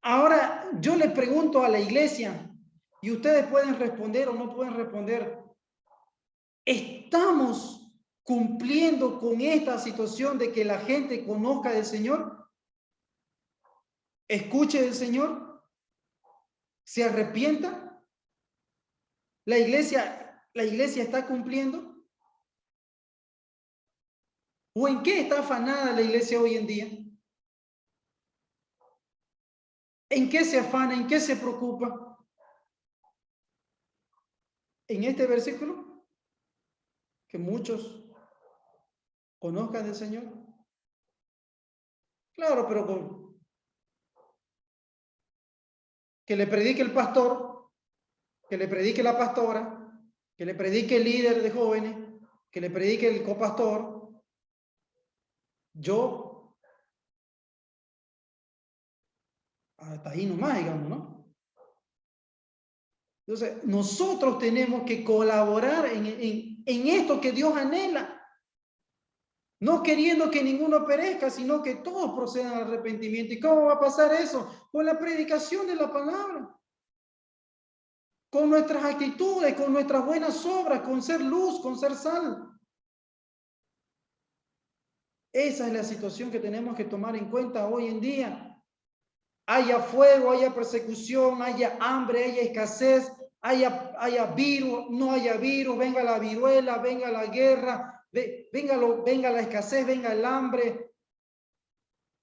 [SPEAKER 1] Ahora yo le pregunto a la iglesia y ustedes pueden responder o no pueden responder. ¿Estamos cumpliendo con esta situación de que la gente conozca del Señor? ¿Escuche del Señor? ¿Se arrepienta? ¿La iglesia está cumpliendo? ¿O en qué está afanada la iglesia hoy en día? ¿En qué se afana? ¿En qué se preocupa? En este versículo, que muchos conozcan del Señor. Claro, pero que le predique el pastor, que le predique la pastora, que le predique el líder de jóvenes, que le predique el copastor. Yo, hasta ahí nomás, digamos, ¿no? Entonces, nosotros tenemos que colaborar en esto que Dios anhela. No queriendo que ninguno perezca, sino que todos procedan al arrepentimiento. ¿Y cómo va a pasar eso? Con la predicación de la palabra. Con nuestras actitudes, con nuestras buenas obras, con ser luz, con ser sal. Esa es la situación que tenemos que tomar en cuenta hoy en día. Haya fuego, haya persecución, haya hambre, haya escasez, haya virus, no haya virus, venga la viruela, venga la guerra, venga la escasez, venga el hambre,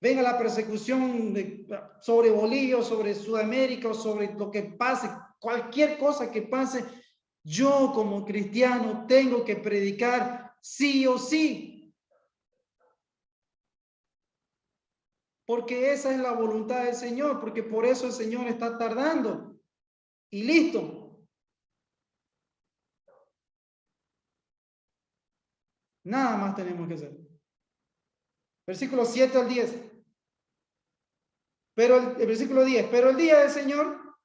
[SPEAKER 1] venga la persecución sobre Bolivia, sobre Sudamérica, o sobre lo que pase, cualquier cosa que pase, yo como cristiano tengo que predicar sí o sí. Porque esa es la voluntad del Señor, porque por eso el Señor está tardando. Y listo. Nada más tenemos que hacer. Versículo 7 al 10. Pero el versículo 10. Pero el día del Señor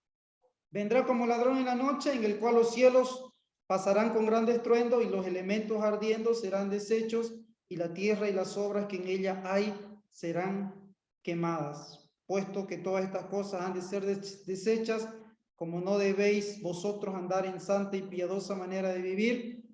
[SPEAKER 1] vendrá como ladrón en la noche, en el cual los cielos pasarán con gran estruendo y los elementos ardiendo serán deshechos y la tierra y las obras que en ella hay serán quemadas. Puesto que todas estas cosas han de ser deshechas, como no debéis vosotros andar en santa y piadosa manera de vivir,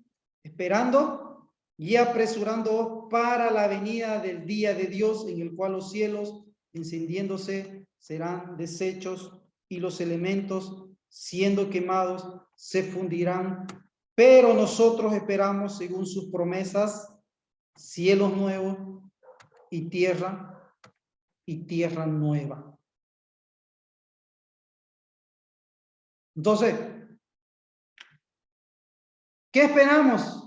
[SPEAKER 1] esperando y apresurándoos para la venida del día de Dios, en el cual los cielos, encendiéndose, serán deshechos y los elementos, siendo quemados, se fundirán. Pero nosotros esperamos, según sus promesas, cielos nuevos y tierra nueva. Entonces, ¿qué esperamos?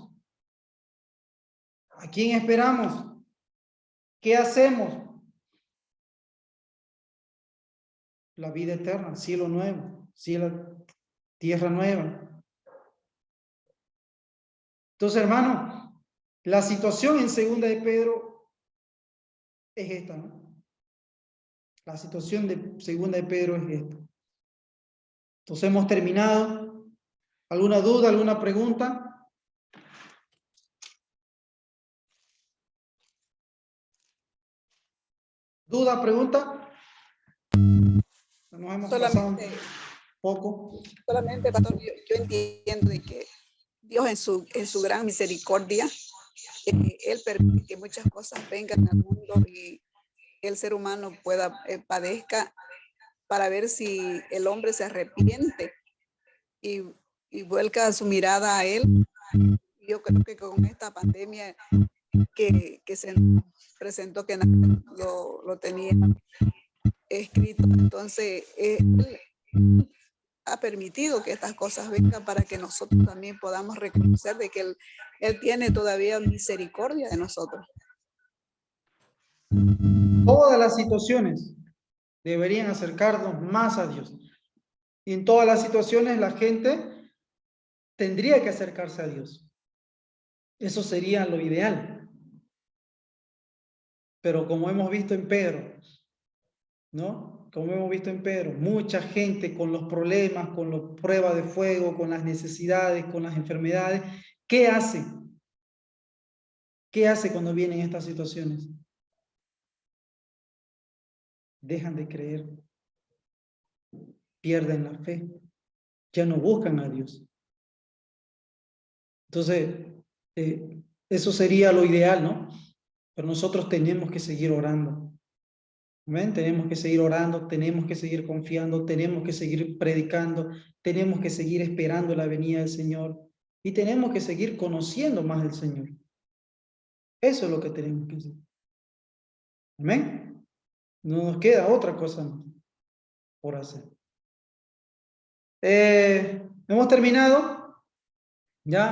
[SPEAKER 1] ¿A quién esperamos? ¿Qué hacemos? La vida eterna, cielo nuevo, tierra nueva. Entonces, hermano, la situación en segunda de Pedro es esta, ¿no? La situación de segunda de Pedro es esta. Entonces hemos terminado. ¿Alguna duda, alguna pregunta? ¿Duda, pregunta? Nos hemos pasado un poco.
[SPEAKER 5] Solamente, pastor, yo entiendo de que Dios en su gran misericordia, Él permite que muchas cosas vengan al mundo y el ser humano padezca para ver si el hombre se arrepiente y vuelca su mirada a Él. Yo creo que con esta pandemia que se presentó, que lo tenía escrito, entonces Él ha permitido que estas cosas vengan para que nosotros también podamos reconocer de que Él tiene todavía misericordia de nosotros.
[SPEAKER 1] Todas las situaciones deberían acercarnos más a Dios. Y en todas las situaciones la gente tendría que acercarse a Dios. Eso sería lo ideal. Pero como hemos visto en Pedro, ¿no? como hemos visto en Pedro, mucha gente con los problemas, con las pruebas de fuego, con las necesidades, con las enfermedades. ¿Qué hace? ¿Qué hace cuando vienen estas situaciones? Dejan de creer, pierden la fe, ya no buscan a Dios. Entonces, eso sería lo ideal, ¿no? Pero nosotros tenemos que seguir orando. ¿Ven? Tenemos que seguir orando, tenemos que seguir confiando, tenemos que seguir predicando, tenemos que seguir esperando la venida del Señor y tenemos que seguir conociendo más del Señor. Eso es lo que tenemos que hacer. ¿Amén? No nos queda otra cosa más por hacer. Hemos terminado. Ya.